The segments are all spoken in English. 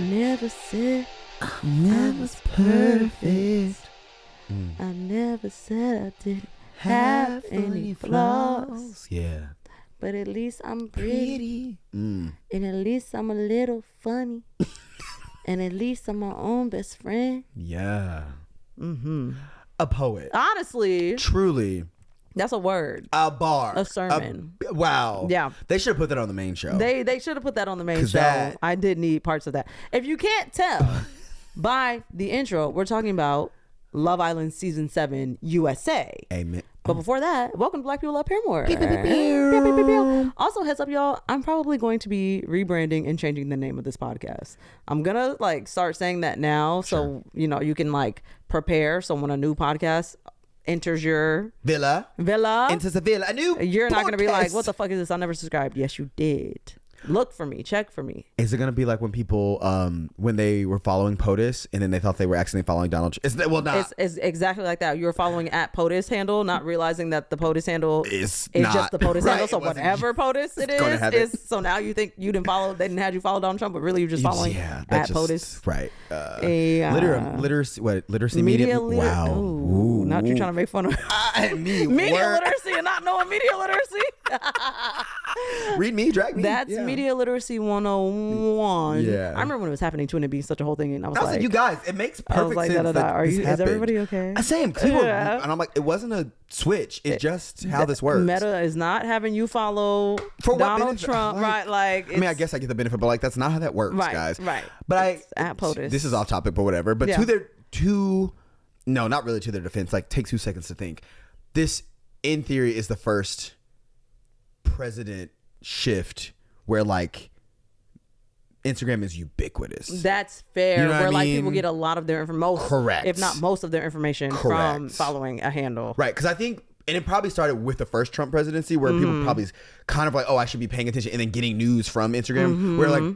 never said I was perfect. I never said I didn't have any flaws. Yeah. But at least I'm pretty. And at least I'm a little funny. And at least I'm my own best friend. Yeah. A poet. Honestly. Truly. That's a word. A bar. A sermon. Wow. Yeah. They should have put that on the main show. They should have put that on the main show. I did need parts of that. If you can't tell by the intro, we're talking about Love Island Season 7 USA. Amen. But before that, welcome to Black People Love Paramore. Also, heads up, y'all, I'm probably going to be rebranding and changing the name of this podcast. I'm going to start saying that now. So, you can prepare. So when a new podcast enters your villa enters the villa, you're not going to be like, what the fuck is this? I never subscribed. Yes, you did. Look for me. Check for me. Is it going to be like when people, when they were following POTUS and then they thought they were accidentally following Donald Trump? It's exactly like that. You were following at POTUS handle, not realizing that the POTUS handle is just the POTUS handle. So whatever POTUS it is, so now you think you didn't follow, they didn't have you follow Donald Trump, but really you're just following at POTUS. Right. Literacy media. Wow. Ooh. Not you trying to make fun of media literacy and not knowing media literacy. Read me, drag me. That's media literacy 101. Yeah. I remember when it was happening too, and it'd be such a whole thing, and I was like, you guys, it makes perfect sense. Is everybody okay? I say, and I'm like, it wasn't a switch. It's just how this works. Meta is not having you follow Donald Trump, right? Like, I guess I get the benefit, but that's not how that works, guys. Right. But at POTUS. This is off topic, but whatever. But not really to their defense. Take 2 seconds to think. This, in theory, is the first president shift where Instagram is ubiquitous. That's fair. You know where I mean? People get a lot of their information, correct, if not most of their information, from following a handle, right? Because I think, and it probably started with the first Trump presidency, where people probably kind of like, oh, I should be paying attention, and then getting news from Instagram, where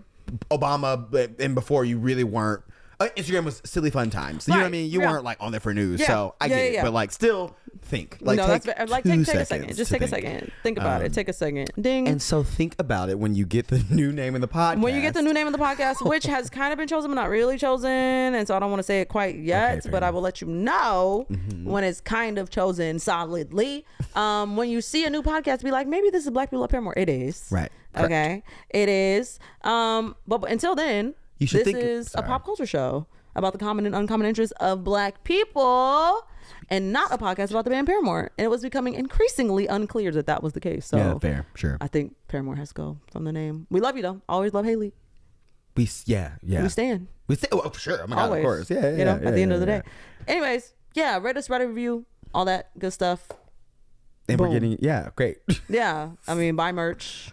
Obama and before you really weren't. Instagram was silly fun times. You know what I mean? You weren't on there for news. So I get it. But still think. Take a second. Just take a second. Think about it. Take a second. Ding. And so think about it when you get the new name of the podcast. When you get the new name of the podcast, which has kind of been chosen but not really chosen. And so I don't want to say it quite yet, but I will let you know when it's kind of chosen solidly. When you see a new podcast, be like, maybe this is Black People Love Paramore. It is. Right. Correct. Okay. It is. But until then, this is a pop culture show about the common and uncommon interests of Black people, and not a podcast about the band Paramore. And it was becoming increasingly unclear that was the case. So yeah, fair, sure. I think Paramore has to go from the name. We love you though. Always love Haley. We stand. Oh, sure. Oh my God, of course. Yeah. At the end of the day. Anyways, rate us, write a review, all that good stuff. And we're getting great. Yeah, I mean, buy merch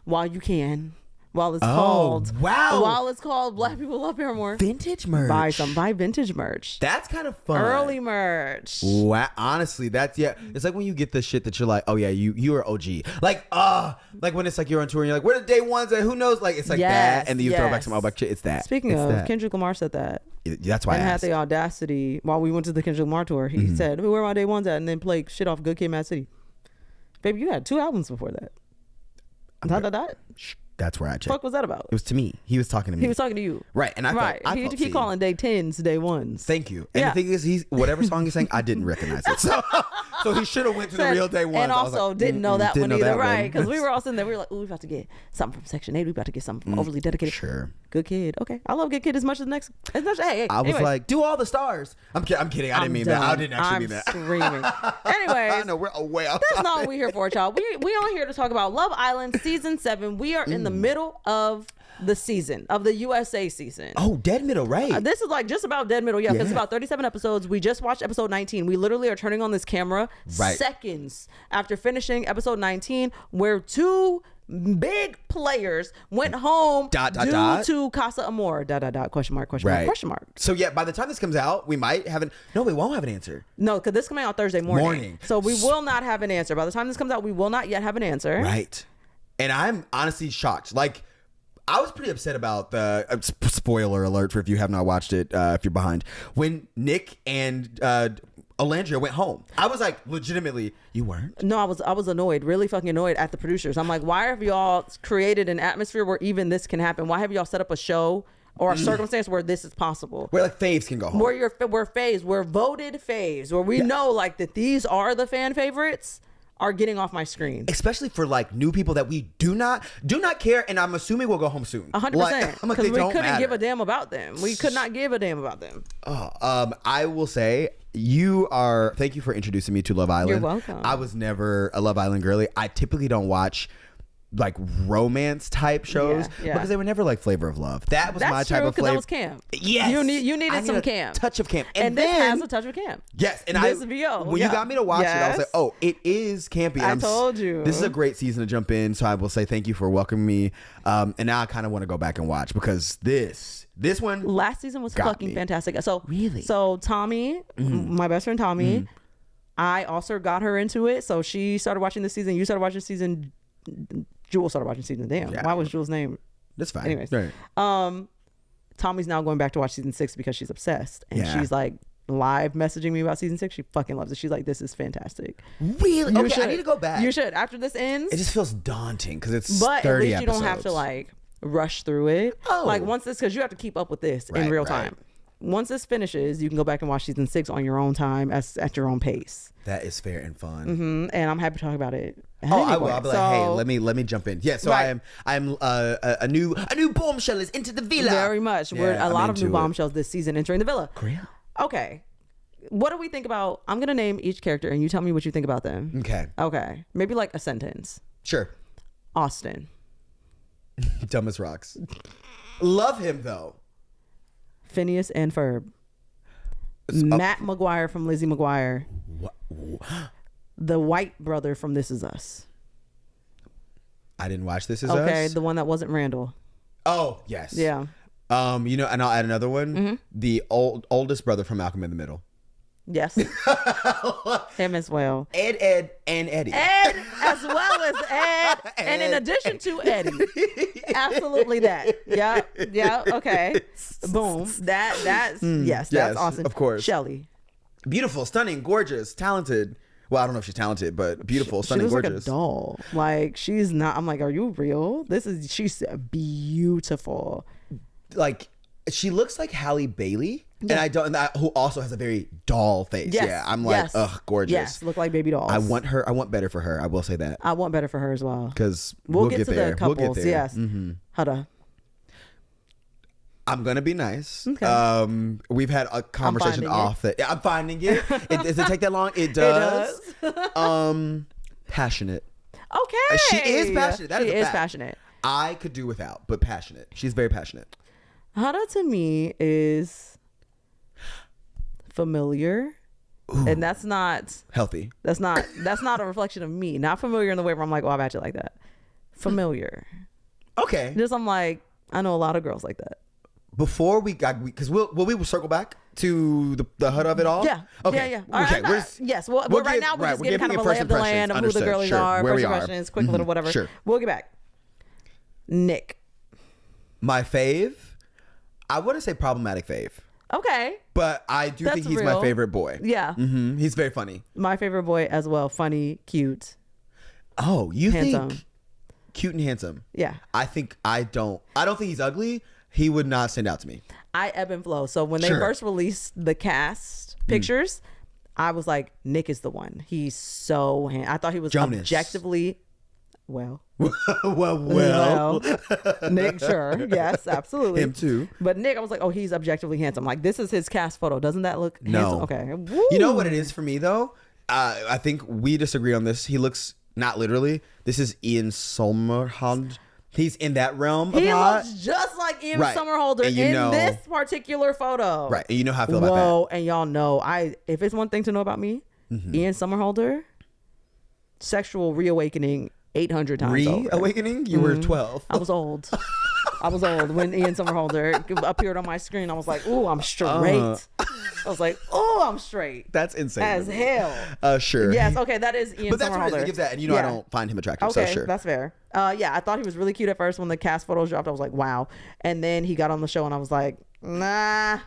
while you can. While it's called Black People Love Paramore. Vintage merch. Buy vintage merch. That's kind of fun. Early merch. Wow. Honestly, that's it's like when you get the shit that you're like, oh yeah, you are OG. Like when it's you're on tour and you're like, where the day ones and who knows? It's that, and then you throw back some shit. It's that. Speaking of, Kendrick Lamar said that. That's why I had the audacity while we went to the Kendrick Lamar tour. He said, where are my day ones at? And then played shit off Good Kid, Mad City. Baby, you had 2 albums before that. That's where I checked. What the fuck was that about? It was to me. He was talking to me. He was talking to you. Right. And I felt he calling day 10s day 1s. Thank you. And the thing is, he's whatever song he's sang, I didn't recognize it. So he should have went to the real day 1s. And also didn't know that one either, right? Because we were all sitting there. We were like, ooh, we about to get something from Section 8. We about to get something from Overly Dedicated. Sure. Good Kid. Okay. I love Good Kid as much as the next. Hey, I was like, do all the stars. I'm kidding. I didn't mean that. I didn't actually mean that. I'm screaming. Anyways. I know. We're way off That's not what we're here for, y'all. We are here to talk about Love Island Season 7. We are in the middle of the season, of the USA season. Oh, dead middle, right. This is just about dead middle, because it's about 37 episodes. We just watched episode 19. We literally are turning on this camera seconds after finishing episode 19, where 2 big players went home due to Casa Amor. ... Question mark. So by the time this comes out, we might have we won't have an answer. No, because this is coming out Thursday morning. So we will not have an answer. By the time this comes out, we will not yet have an answer. Right. And I'm honestly shocked. I was pretty upset about the spoiler alert for if you have not watched it, if you're behind, when Nick and Alandria went home. I was legitimately, you weren't? No, I was annoyed, really fucking annoyed at the producers. I'm like, why have y'all created an atmosphere where even this can happen? Why have y'all set up a show or a circumstance where this is possible. Where like faves can go home. We're faves. We're voted faves. Where we know like that these are the fan favorites are getting off my screen. Especially for like new people that we do not care, and I'm assuming we'll go home soon. 100%. Because we couldn't give a damn about them. We could not give a damn about them. I will say thank you for introducing me to Love Island. You're welcome. I was never a Love Island girly. I typically don't watch like romance type shows because they were never like Flavor of Love. That's my type of flavor. That was camp. Yes, you needed some camp, touch of camp, and this has a touch of camp. Yes, and when you got me to watch it, I was like, oh, it is campy. I told you this is a great season to jump in. So I will say thank you for welcoming me. And now I kind of want to go back and watch because this one last season was fucking fantastic. So really, Tommy, my best friend Tommy, I also got her into it. So she started watching this season. You started watching season. Jules started watching season. Damn, why was Jules' name? That's fine. Anyways, right. Tommy's now going back to watch season 6 because she's obsessed, and she's like live messaging me about season 6. She fucking loves it. She's like, "This is fantastic." Really? Okay, I need to go back. You should. After this ends, it just feels daunting because it's 30 but at least you episodes. don't have to like rush through it. Like once this, because you have to keep up with this in real time. Once this finishes, you can go back and watch season 6 on your own time at your own pace. That is fair and fun. And I'm happy to talk about it. Anyway, I will. I'll be like, hey, let me jump in. Yeah, so I'm a new bombshell is into the villa. Very much. We're a lot of new bombshells this season entering the villa. Great. Okay. What do we think about? I'm gonna name each character and you tell me what you think about them. Okay. Maybe like a sentence. Sure. Austin. Dumb as rocks. Love him though. Phineas and Ferb. Matt McGuire from Lizzie McGuire. What? The white brother from This Is Us. I didn't watch This Is Us. Okay, the one that wasn't Randall. Oh, yes. Yeah. And I'll add another one. The oldest brother from Malcolm in the Middle. Yes. Him as well. Ed, and Eddie. Ed as well as Ed. And in addition to Eddie. Absolutely that. Yeah. Okay. Boom. That's yes, that's awesome. Of course. Shelley. Beautiful, stunning, gorgeous, talented. Well, I don't know if she's talented, but beautiful, stunning, she looks gorgeous. Like a doll. Like she's not. I'm like, are you real? She's beautiful. Like she looks like Halle Bailey. Yeah. Who also has a very doll face. Yes. Yeah, I'm like, ugh, gorgeous. Yes, look like baby dolls. I want better for her. I will say that. I want better for her as well. Because we'll get to there. the couples. We'll get there. Yes. Hada. I'm gonna be nice. Okay. We've had a conversation off it. I'm finding it. Does it take that long? It does. It does. Passionate. Okay. She is passionate. That she is a is fact. passionate. I could do without, but passionate. She's very passionate. Hada to me is familiar. Ooh. And that's not healthy. That's not a reflection of me. Not familiar in the way where I'm like, oh, I bet you like that. Familiar. Okay. Just I'm like, I know a lot of girls like that. Before because will we circle back to the HUD of it all? Yeah. Okay. Yeah. Okay. Yes. Well, right now we're just getting kind of a lay of the land of who the girlies are, first impressions, quick little whatever. Sure. We'll get back. Nick. My fave. I wouldn't say problematic fave. Okay. But I do think he's my favorite boy. Yeah. He's very funny. My favorite boy as well. Funny, cute. Oh, you handsome. Think cute and handsome? Yeah. I don't think he's ugly. He would not stand out to me. I ebb and flow. So when they first released the cast pictures, I was like, Nick is the one. He's so I thought he was objectively well. Nick, sure. Yes, absolutely. Him too. But Nick, I was like, oh, he's objectively handsome. Like, this is his cast photo. Doesn't that look handsome? Okay. Woo. You know what it is for me, though? I think we disagree on this. He looks, not literally, this is Ian Somerhalder. He's in that realm of hot. He looks just like Ian Somerhalder in this particular photo. Right. And you know how I feel about that. Whoa. And y'all know, if it's one thing to know about me, Ian Somerhalder, sexual reawakening 800 times Reawakening? You were 12. I was old. I was old when Ian Somerhalder appeared on my screen. I was like, ooh, I'm straight. I was like, oh, I'm straight. That's insane. As hell. Sure. Yes, okay, that is Ian Somerhalder. But that's what it gives that, and you know I don't find him attractive, okay, so sure. That's fair. Yeah, I thought he was really cute at first when the cast photos dropped. I was like, wow. And then he got on the show and I was like, nah.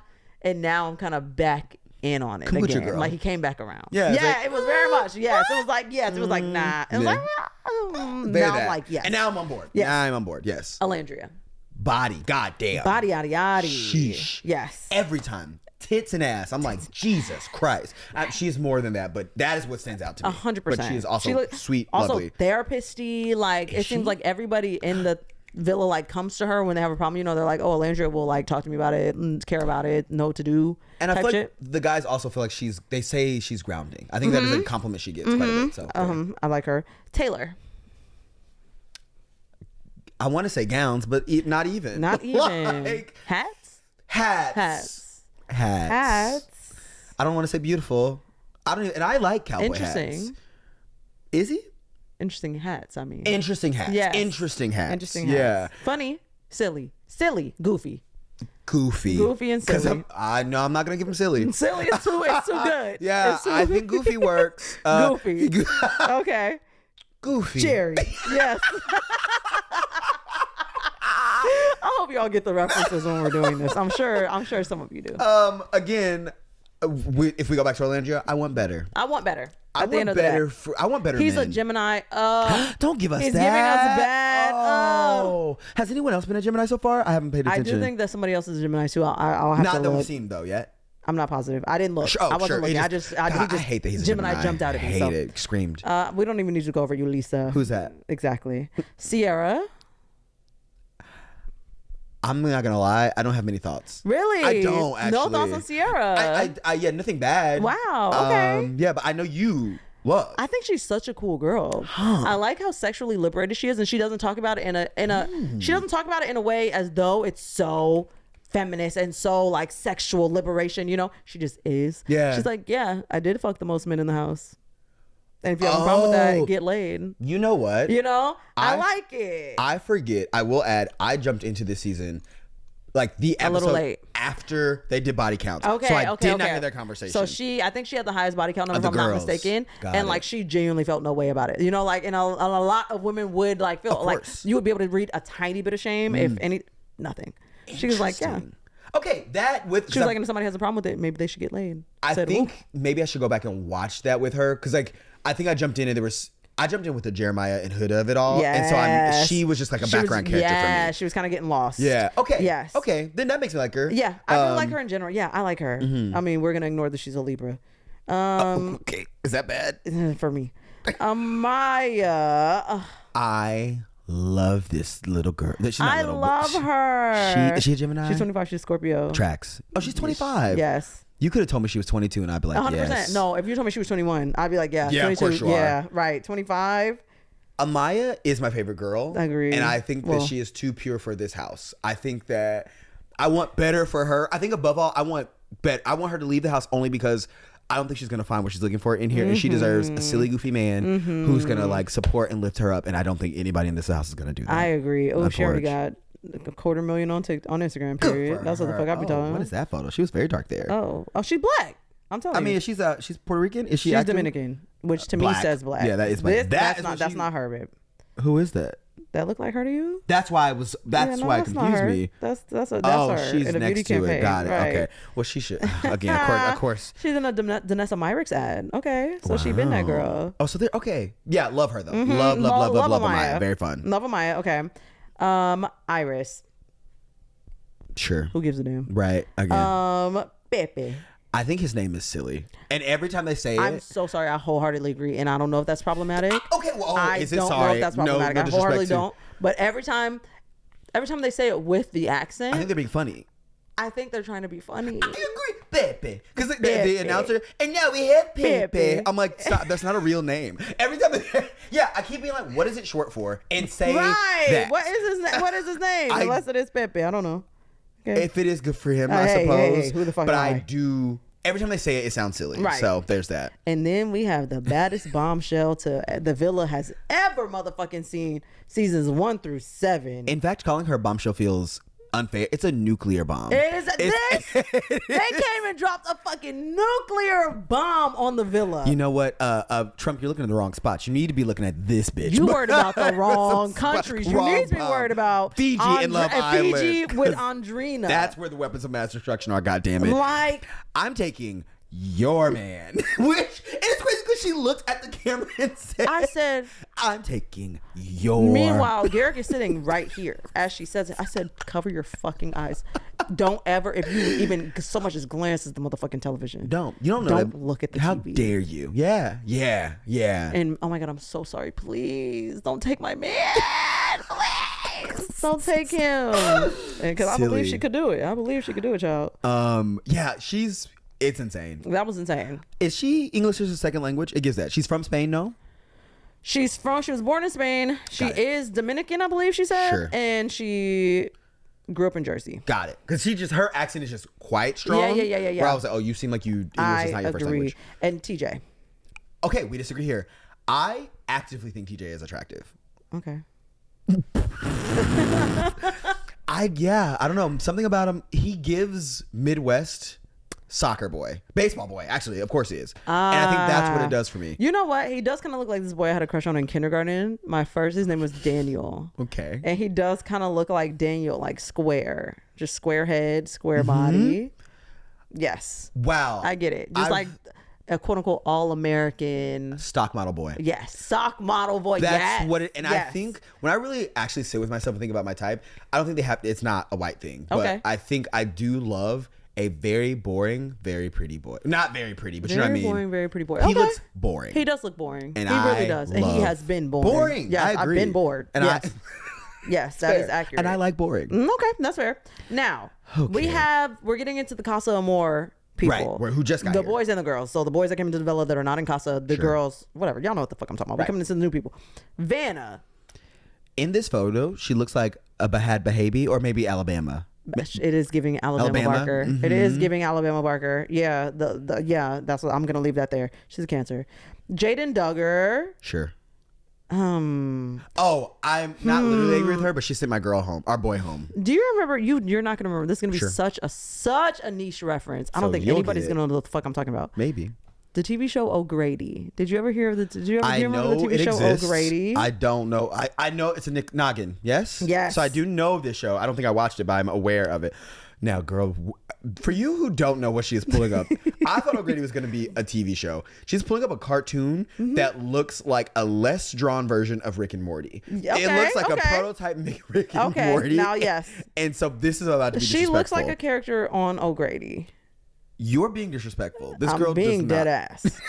And now I'm kind of back in on it again. Girl. Like he came back around. Yeah, it was very much. Yes, it was like yes. It was like nah. It was like now I'm like yes. And now I'm on board. Yes. Now I'm on board. Yes. Alandria. body, goddamn. Body, yaddy, yaddy. Sheesh. Yes. Every time. Tits and ass. I'm like, Jesus Christ. She's more than that, but that is what stands out to me. 100%. But she is also sweet, lovely. Also therapist-y. Like, it seems like everybody in the villa like comes to her when they have a problem. You know, they're like, oh, Alandria will like talk to me about it and care about it, know what to do. And I feel like the guys also feel like they say she's grounding. I think that is a compliment she gets quite a bit. So I like her. Taylor. I want to say gowns, but not even. Not even. Like, hats. I don't want to say beautiful. And I like cowboy hats. Is he? Interesting hats. I mean, interesting hats. Yes. Interesting hats. Interesting hats. Yeah. Funny, silly, goofy, and silly. I know I'm not gonna give him silly. Silly is too good. Yeah, I think goofy works. Goofy. Okay. Goofy. Cherry. Yes. I hope y'all get the references when we're doing this. I'm sure some of you do. Again, if we go back to Orlando, I want better. I want better. I want better. I want better. He's men. a Gemini. Don't give us he's that. He's giving us bad. Oh. Has anyone else been a Gemini so far? I haven't paid attention. I do think that somebody else is a Gemini too. I'll have to look. Not that we've seen though yet. I'm not positive. I didn't look. I wasn't looking. I hate that he's a Gemini. Gemini jumped out at me. Hate it. Screamed. We don't even need to go over you, Lisa. Who's that? Exactly. Sierra. I'm not gonna lie. I don't have many thoughts. Really? I don't actually. No thoughts on Sierra. Yeah, nothing bad. Wow. Okay. Yeah, but I know you love. I think she's such a cool girl. I like how sexually liberated she is, and she doesn't talk about it she doesn't talk about it in a way as though it's so feminist and so like sexual liberation. You know, she just is. Yeah. She's like, yeah, I did fuck the most men in the house. And if you have a problem with that, get laid. You know what? You know, I like it. I forget. I will add. I jumped into this season, like the episode a little late after they did body counts. Okay, so I did not hear their conversation. So I think she had the highest body count number, if I'm not mistaken. And like she genuinely felt no way about it. You know, like and a lot of women would like feel like you would be able to read a tiny bit of shame if nothing. She was like, yeah. Okay, she was like, and if somebody has a problem with it, maybe they should get laid. I think maybe I should go back and watch that with her because like I think I jumped in and I jumped in with the Jeremiah and Huda of it all, and so she was just like a background character for me. Yeah, she was kind of getting lost. Yeah. Okay. Yes. Okay. Then that makes me like her. Yeah, I do like her in general. Yeah, I like her. I mean, we're gonna ignore that she's a Libra. Okay, is that bad for me? Maya. I love this little girl. I love her. Is she a Gemini? She's 25. She's Scorpio. Tracks. Oh, she's 25. Yes. You could have told me she was 22 and I'd be like, 100%. Yes. No, if you told me she was 21, I'd be like, yeah. Yeah, 22, of course you are. Right. 25. Amaya is my favorite girl. I agree. And I think that she is too pure for this house. I think that I want better for her. I think above all, I want her to leave the house only because I don't think she's going to find what she's looking for in here. And she deserves a silly, goofy man who's going to like support and lift her up. And I don't think anybody in this house is going to do that. I agree. Oh, she already got $250,000 on Instagram, period. That's what the fuck I be talking. What is that photo? She was very dark there. Oh, she's black. I'm telling you. I mean, she's Puerto Rican. Is she? She's Dominican, which to me says black. Yeah, that is black. That's not her, babe. Who is that? That look like her to you? That's why it confused me. That's her. She's in a next beauty to campaign. it. Got it. Right. Okay. Well, she should again. Of course. She's in a Danessa Myrick's ad. Okay, so she been that girl. Oh, so they're okay. Yeah, love her though. Love Amaya. Very fun. Love Amaya. Okay. Iris. Sure. Who gives a damn? Right. Again. Pepe. I think his name is silly. And every time they say I'm so sorry. I wholeheartedly agree. And I don't know if that's problematic. Okay, well, I don't know if that's problematic. I wholeheartedly don't. But every time they say it with the accent, I think they're being funny. I think they're trying to be funny. I agree. Pepe. Because the announcer, and now we have Pepe. I'm like, stop. That's not a real name. Every time, I keep being like, what is it short for? And say that. What is his name? Unless it is Pepe. I don't know. Okay. If it is good for him, I suppose. Hey, who the fuck but am I? I do. Every time they say it, it sounds silly. Right. So there's that. And then we have the baddest bombshell the villa has ever motherfucking seen, seasons 1 through 7. In fact, calling her bombshell feels unfair. It's a nuclear bomb. It is. They came and dropped a fucking nuclear bomb on the villa. You know what, Trump? You're looking at the wrong spots. You need to be looking at this bitch. You worried about the wrong countries. You need to be worried about Fiji and Love Island. Fiji with Andrina. That's where the weapons of mass destruction are. God damn it! Like I'm taking your man, which is crazy because she looked at the camera and said, I said, I'm taking your. Meanwhile, Garrick is sitting right here as she says it. I said, cover your fucking eyes. Don't ever, if you even so much as glance at the motherfucking television. You don't know. Don't look at the How TV. dare you? Yeah. And oh my God, I'm so sorry. Please don't take my man. Please don't take him. Because I believe she could do it. Child. Yeah, it's insane. That was insane. Is she English as a second language? It gives that. She's from Spain, no? She was born in Spain. She is Dominican, I believe she said. Sure. And she grew up in Jersey. Got it. Because her accent is just quite strong. Yeah. Where I was like, oh, you seem like English is not your first language. And TJ. Okay, we disagree here. I actively think TJ is attractive. Okay. I don't know. Something about him. He gives Midwest soccer boy, baseball boy. Actually, of course he is. And I think that's what it does for me. You know what? He does kind of look like this boy I had a crush on in kindergarten. His name was Daniel. Okay. And he does kind of look like Daniel, like square, just square head, square body. Yes. Wow. I get it. Just like a quote unquote all-American stock model boy. Yes. Stock model boy. That's what it, and yes. I think when I really actually sit with myself and think about my type, I don't think it's not a white thing. But I think I do love a very boring, very pretty boy. Not very pretty, but you know what I mean? Very boring, very pretty boy. He looks boring. He does look boring. And he really does. And he has been boring. Boring. Yes, I agree. I've been bored. And yes. Yes, that is accurate. And I like boring. Okay, that's fair. Now, we're getting into the Casa Amor people. Right, who just got the here. boys and the girls. So the boys that came into the villa that are not in Casa, the girls, whatever. Y'all know what the fuck I'm talking about. We're coming into the new people. Vanna. In this photo, she looks like a Bahad Bahabi or maybe Alabama. It is giving Alabama Barker. Mm-hmm. It is giving Alabama Barker. Yeah, that's what I'm gonna leave that there. She's a Cancer. Jaden Duggar. Sure. I'm not literally angry with her, but she sent our boy home. Do you remember? You're not gonna remember. This is gonna be such a niche reference. I don't think anybody's gonna know what the fuck I'm talking about. Maybe. The TV show O'Grady. Did you ever hear of the? Did you ever remember the TV it show exists. O'Grady? I don't know. I know it's a Nick Noggin. Yes. Yes. So I do know this show. I don't think I watched it, but I'm aware of it. Now, girl, for you who don't know what she is pulling up, I thought O'Grady was going to be a TV show. She's pulling up a cartoon that looks like a less drawn version of Rick and Morty. Okay, it looks like a prototype Rick and Morty. Now, yes. And so this is about to be disrespectful. She looks like a character on O'Grady. You're being disrespectful. This I'm girl being does not. dead ass.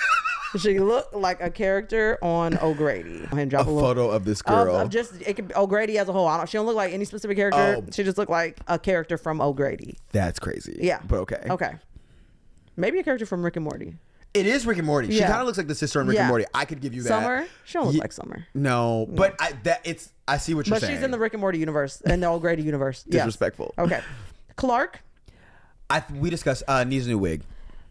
She looked like a character on O'Grady. A photo of this girl. Of just it could O'Grady as a whole. She don't look like any specific character. She just looked like a character from O'Grady. That's crazy. Yeah. But okay. Okay. Maybe a character from Rick and Morty. It is Rick and Morty. She Yeah. kind of looks like the sister in Rick and Morty. I could give you that. Summer? She don't look like Summer. No, but I see what you're saying. But she's in the Rick and Morty universe, in the O'Grady universe. Disrespectful. Yes. Okay. Clark. We discussed needs a new wig.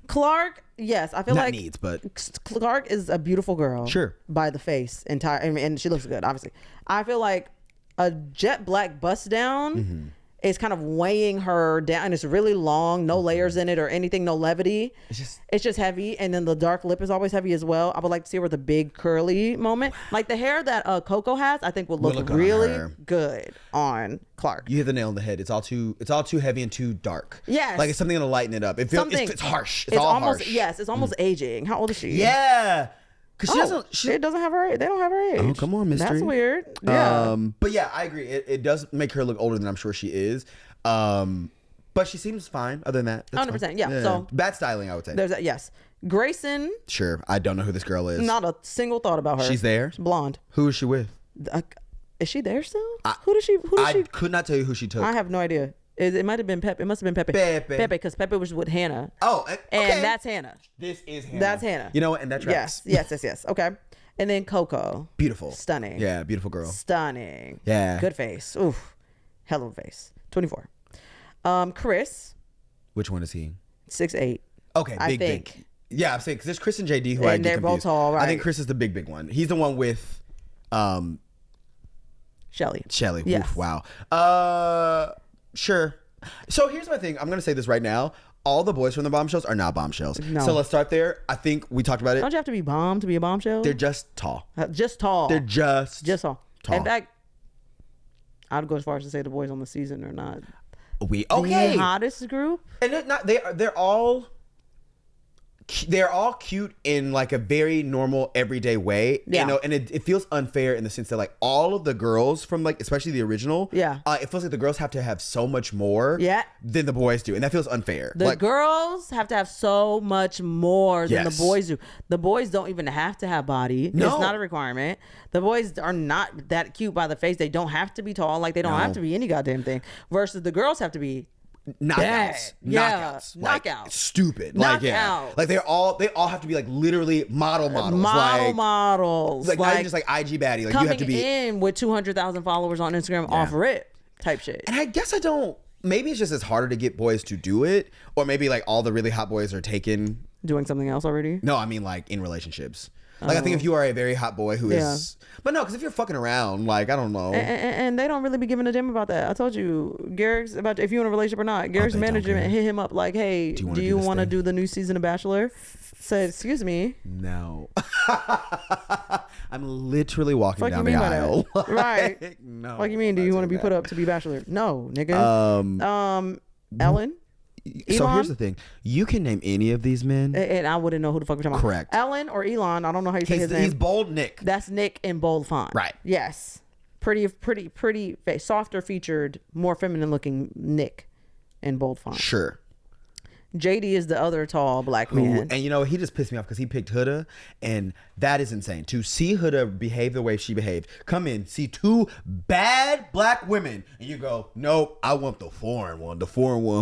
Clark, yes, I feel Not like needs, but Clark is a beautiful girl. Sure. By the face, and she looks good, obviously. I feel like a jet black bust down is kind of weighing her down, and it's really long, no layers in it or anything, no levity. It's just heavy, and then the dark lip is always heavy as well. I would like to see her with a big curly moment, like the hair that Coco has. I think would look really good on Clark. You hit the nail on the head. It's all too heavy and too dark. Yes. Like it's something to lighten it up. It's harsh. It's all almost harsh. Yes, it's almost aging. How old is she? Yeah. Because it doesn't have her. They don't have her age. Oh, come on, mystery. That's weird. Yeah. But yeah, I agree. It does make her look older than I'm sure she is. But she seems fine. Other than that, 100%. Yeah. So bad styling, I would say. There's that. Yes. Grayson. Sure. I don't know who this girl is. Not a single thought about her. She's there. She's blonde. Who is she with? Is she there still? I could not tell you who she took. I have no idea. It might have been Pepe. It must have been Pepe. Pepe, because Pepe was with Hannah. Oh, okay. And that's Hannah. This is Hannah. That's Hannah. You know what? And that tracks. Yes. Okay. And then Coco. Beautiful. Stunning. Yeah, beautiful girl. Stunning. Yeah. Good face. Oof. Hell of a face. 24. Chris. Which one is he? 6'8". Okay, big. Yeah, I'm saying because there's Chris and JD who I get they're both tall, right? I think Chris is the big one. He's the one with Shelly. Yes. Oof, wow. Sure. So here's my thing. I'm gonna say this right now. All the boys from the bombshells are not bombshells. No. So let's start there. I think we talked about it. Don't you have to be bomb to be a bombshell? They're just tall. Just tall. They're just tall. In fact, I'd go as far as to say the boys on the season are not the hottest group. And they're all they're all cute in like a very normal everyday way. Yeah. You know, and it feels unfair in the sense that like all of the girls from like especially the original, it feels like the girls have to have so much more than the boys do, and that feels unfair. The like, girls have to have so much more than the boys do. The boys don't even have to have body. No. It's not a requirement. The boys are not that cute by the face. They don't have to be tall. Like they don't have to be any goddamn thing. Versus the girls have to be knockouts. Knockouts. Stupid. Knockouts. Like they all have to be like literally models. Models. Like not even just like IG baddie. Like you have to be in with 200,000 followers on Instagram off rip type shit. And I guess I don't. Maybe it's just it's harder to get boys to do it, or maybe like all the really hot boys are taken doing something else already. No, I mean like in relationships. Like I think if you are a very hot boy who is, but no, because if you're fucking around, like I don't know, and they don't really be giving a damn about that. I told you, Garrick's about if you're in a relationship or not. Garrick's management hit him up like, "Hey, do you want to do the new season of Bachelor?" Said, "Excuse me, no." I'm literally walking down the aisle, right? No, what do you mean? Do you want to be put up to be Bachelor? No, nigga. Ellen. So Elon? here's the thing: you can name any of these men, and I wouldn't know who the fuck we're talking about. Correct. Ellen or Elon. I don't know how you say his name. He's bold Nick. That's Nick in bold font. Right. Yes. Pretty face, softer featured, more feminine looking Nick in bold font. Sure. JD is the other tall black man. And you know, he just pissed me off because he picked Huda, and that is insane. To see Huda behave the way she behaved, come in, see two bad black women, and you go, nope, I want the foreign one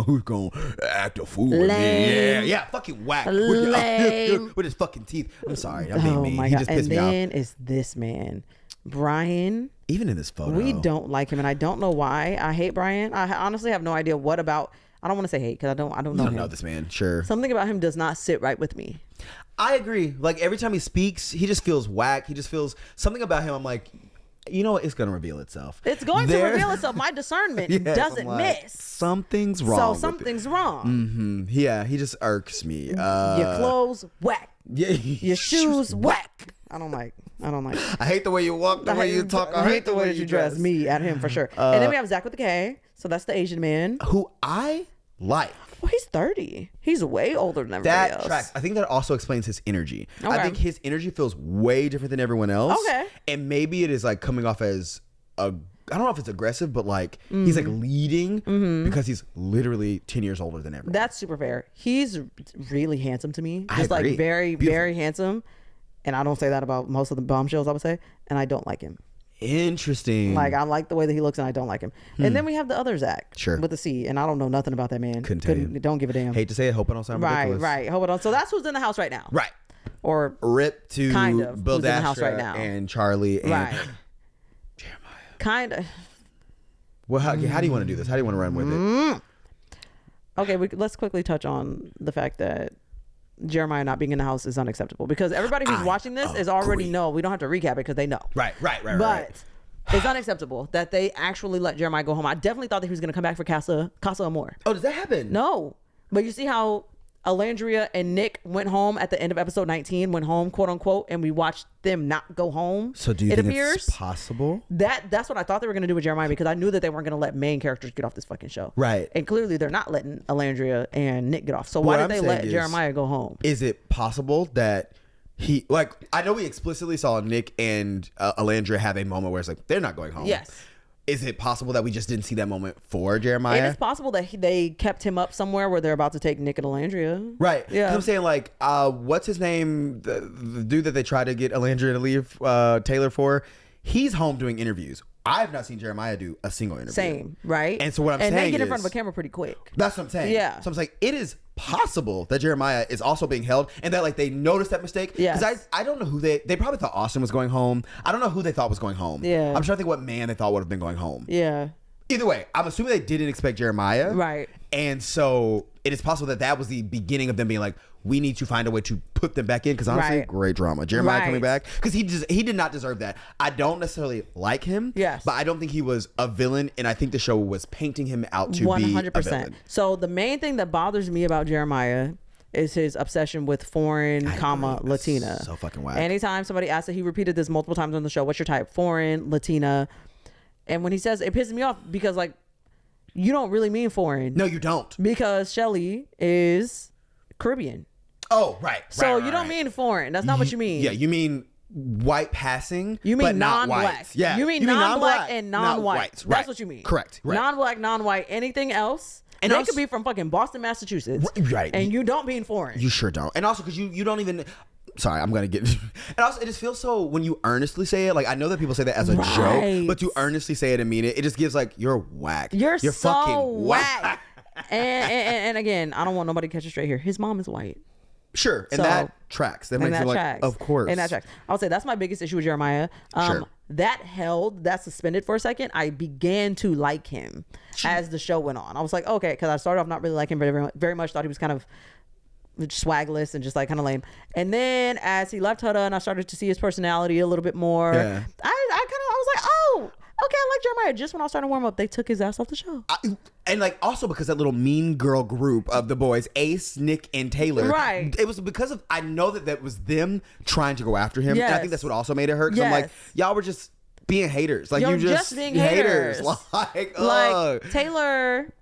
who's gonna act a fool with me. Yeah, fucking whack. With his fucking teeth. I'm sorry, I'm being mean. My he God. just pissed me off. And then is this man, Brian. Even in this photo. We don't like him, and I don't know why. I hate Brian. I honestly have no idea what about. I don't want to say hate because I don't know him. I don't know this man. Sure. Something about him does not sit right with me. I agree. Like every time he speaks, he just feels whack. He just feels something about him. I'm like, you know what? It's going to reveal itself. It's going to reveal itself. My discernment doesn't miss. Something's wrong. So something's wrong. Mm-hmm. Yeah, he just irks me. Your clothes whack. Yeah, your shoes whack. I don't like. I hate the way you walk, the way you talk. I hate the way that you dress. Me at him for sure. And then we have Zach with the K. So that's the Asian man who I like. Well, he's 30. He's way older than everybody else. Tracks. I think that also explains his energy. Okay. I think his energy feels way different than everyone else. Okay. And maybe it is like coming off as I don't know if it's aggressive, but like he's like leading because he's literally 10 years older than everyone. That's super fair. He's really handsome to me. I Just agree. like very, Beautiful. very handsome. And I don't say that about most of the bombshells, I would say. And I don't like him. Interesting. Like I like the way that he looks and I don't like him. And then we have the other Zach. Sure. With the C. And I don't know nothing about that man. Couldn't don't give a damn. Hate to say it. Hope I don't sound ridiculous. Right. Hold on. So that's who's in the house right now. Right. Or Rip to kind of Bill who's in the house Dasher right now. and Charlie and Jeremiah. Kind of. Well, how do you want to do this? How do you want to run with it? Okay, let's quickly touch on the fact that Jeremiah not being in the house is unacceptable because everybody who's watching this is already know. We don't have to recap it because they know. Right. But it's unacceptable that they actually let Jeremiah go home. I definitely thought that he was going to come back for Casa Amor. Oh, does that happen? No. But you see how Alandria and Nick went home at the end of episode 19, went home, quote unquote, and we watched them not go home. So do you think it's possible? That's what I thought they were going to do with Jeremiah because I knew that they weren't going to let main characters get off this fucking show. Right. And clearly they're not letting Alandria and Nick get off. So why did they let Jeremiah go home? Is it possible that he, like, I know we explicitly saw Nick and Alandria have a moment where it's like, they're not going home. Yes. Is it possible that we just didn't see that moment for Jeremiah? And it's possible that they kept him up somewhere where they're about to take Nick and Alandria. Right. Yeah. I'm saying, like, what's his name? The dude that they tried to get Alandria to leave Taylor for, he's home doing interviews. I have not seen Jeremiah do a single interview. Same, right? And so what I'm saying is... And they get in front of a camera pretty quick. That's what I'm saying. Yeah. So I'm saying it is possible that Jeremiah is also being held and that like they noticed that mistake. Yes. Because I don't know who they probably thought Austin was going home. I don't know who they thought was going home. Yeah. I'm trying to think what man they thought would have been going home. Yeah. Either way, I'm assuming they didn't expect Jeremiah. Right. And so it is possible that was the beginning of them being like, we need to find a way to put them back in. Because honestly, great drama. Jeremiah coming back. Because he did not deserve that. I don't necessarily like him. Yes. But I don't think he was a villain. And I think the show was painting him out to 100%. be a villain. So the main thing that bothers me about Jeremiah is his obsession with foreign, Latina. So fucking whack. Anytime somebody asks it, he repeated this multiple times on the show. What's your type? Foreign, Latina. And when he says it pisses me off because like you don't really mean foreign. No, you don't. Because Shelly is Caribbean. Oh, right. So you don't mean foreign. That's not what you mean. Yeah, you mean white passing. You mean but not non-black. white. Yeah. You mean non-black and non-white. Right. That's what you mean. Correct. Right. Non-black, non-white. Anything else? And they could be from fucking Boston, Massachusetts. Right. And you don't mean foreign. You sure don't. And also because you don't even. Sorry, I'm gonna get. And also, it just feels so when you earnestly say it. Like I know that people say that as a joke, but to earnestly say it and mean it, it just gives like you're whack. You're so fucking whack. and again, I don't want nobody to catch it straight here. His mom is white. Sure, and that tracks. That makes it like, tracks. of course. And that tracks. I would say that's my biggest issue with Jeremiah. Sure. That suspended for a second. I began to like him as the show went on. I was like, okay, because I started off not really liking him very much. Thought he was kind of swagless and just like kind of lame. And then as he left Huda and I started to see his personality a little bit more, I was like, oh, okay, I like Jeremiah. Just when I was starting to warm up, they took his ass off the show. And like also because that little mean girl group of the boys, Ace, Nick, and Taylor. Right. It was because of I know that was them trying to go after him. Yes. And I think that's what also made it hurt. Because I'm like, y'all were just being haters. Like you just being haters. Like Taylor.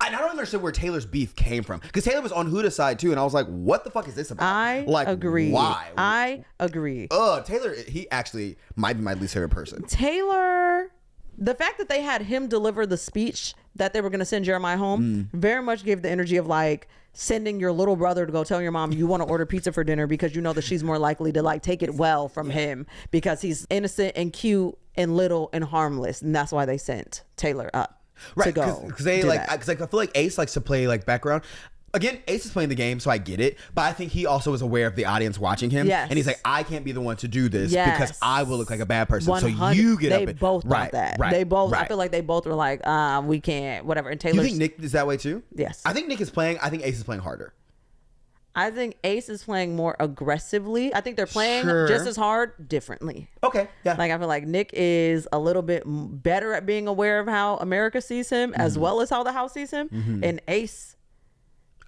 I don't understand where Taylor's beef came from because Taylor was on Huda's side too, and I was like, "What the fuck is this about?" I agree. Why? I agree. Taylor, he actually might be my least favorite person. Taylor, the fact that they had him deliver the speech that they were going to send Jeremiah home very much gave the energy of like sending your little brother to go tell your mom you want to order pizza for dinner because you know that she's more likely to like take it well from him because he's innocent and cute and little and harmless, and that's why they sent Taylor up. Right, because they like, because I feel like Ace likes to play like background. Again, Ace is playing the game, so I get it. But I think he also is aware of the audience watching him, and he's like, I can't be the one to do this because I will look like a bad person. 100. So you get they up. They both want that. They both. Right. I feel like they both were like, we can't, whatever. And Taylor. You think Nick is that way too? Yes. I think Nick is playing. I think Ace is playing harder. I think Ace is playing more aggressively. I think they're playing just as hard, differently. Okay, yeah. Like I feel like Nick is a little bit better at being aware of how America sees him as well as how the house sees him. And Ace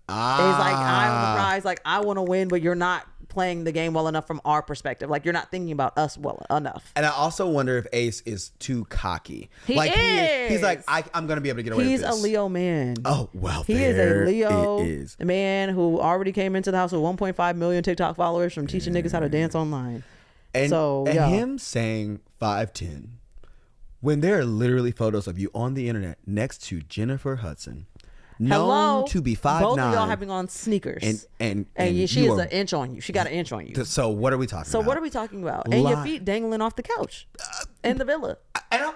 is like, I'm on the prize. Like I want to win, but you're not playing the game well enough from our perspective. Like you're not thinking about us well enough. And I also wonder if Ace is too cocky. He is. He's like, I'm going to be able to get away with this. He's a Leo man. Oh, well, he is a Leo man who already came into the house with 1.5 million TikTok followers from teaching niggas how to dance online. And him saying 5'10" when there are literally photos of you on the internet next to Jennifer Hudson. Known to be 5'9". Both of y'all having on sneakers. And she is an inch on you. She got an inch on you. So what are we talking about? So what are we talking about? And your feet dangling off the couch in the villa. And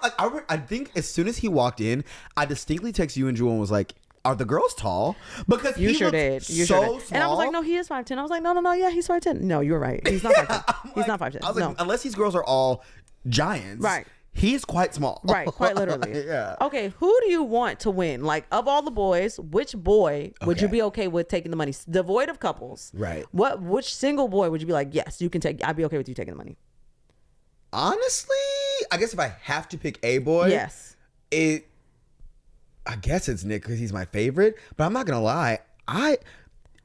I think as soon as he walked in, I distinctly texted you and Jewel and was like, are the girls tall? Because you he sure did. You so sure did. small. And I was like, no, he is 5'10". I was like, no, yeah, he's 5'10". No, you're right. He's not 5'10". He's not 5'10". I was like, unless these girls are all giants. Right. He's quite small. Right, quite literally. Yeah. Okay, who do you want to win? Like, of all the boys, which boy would you be okay with taking the money? Devoid of couples. Right. Which single boy would you be like, yes, you can take, I'd be okay with you taking the money? Honestly, I guess if I have to pick a boy, yes, I guess it's Nick because he's my favorite. But I'm not gonna lie, I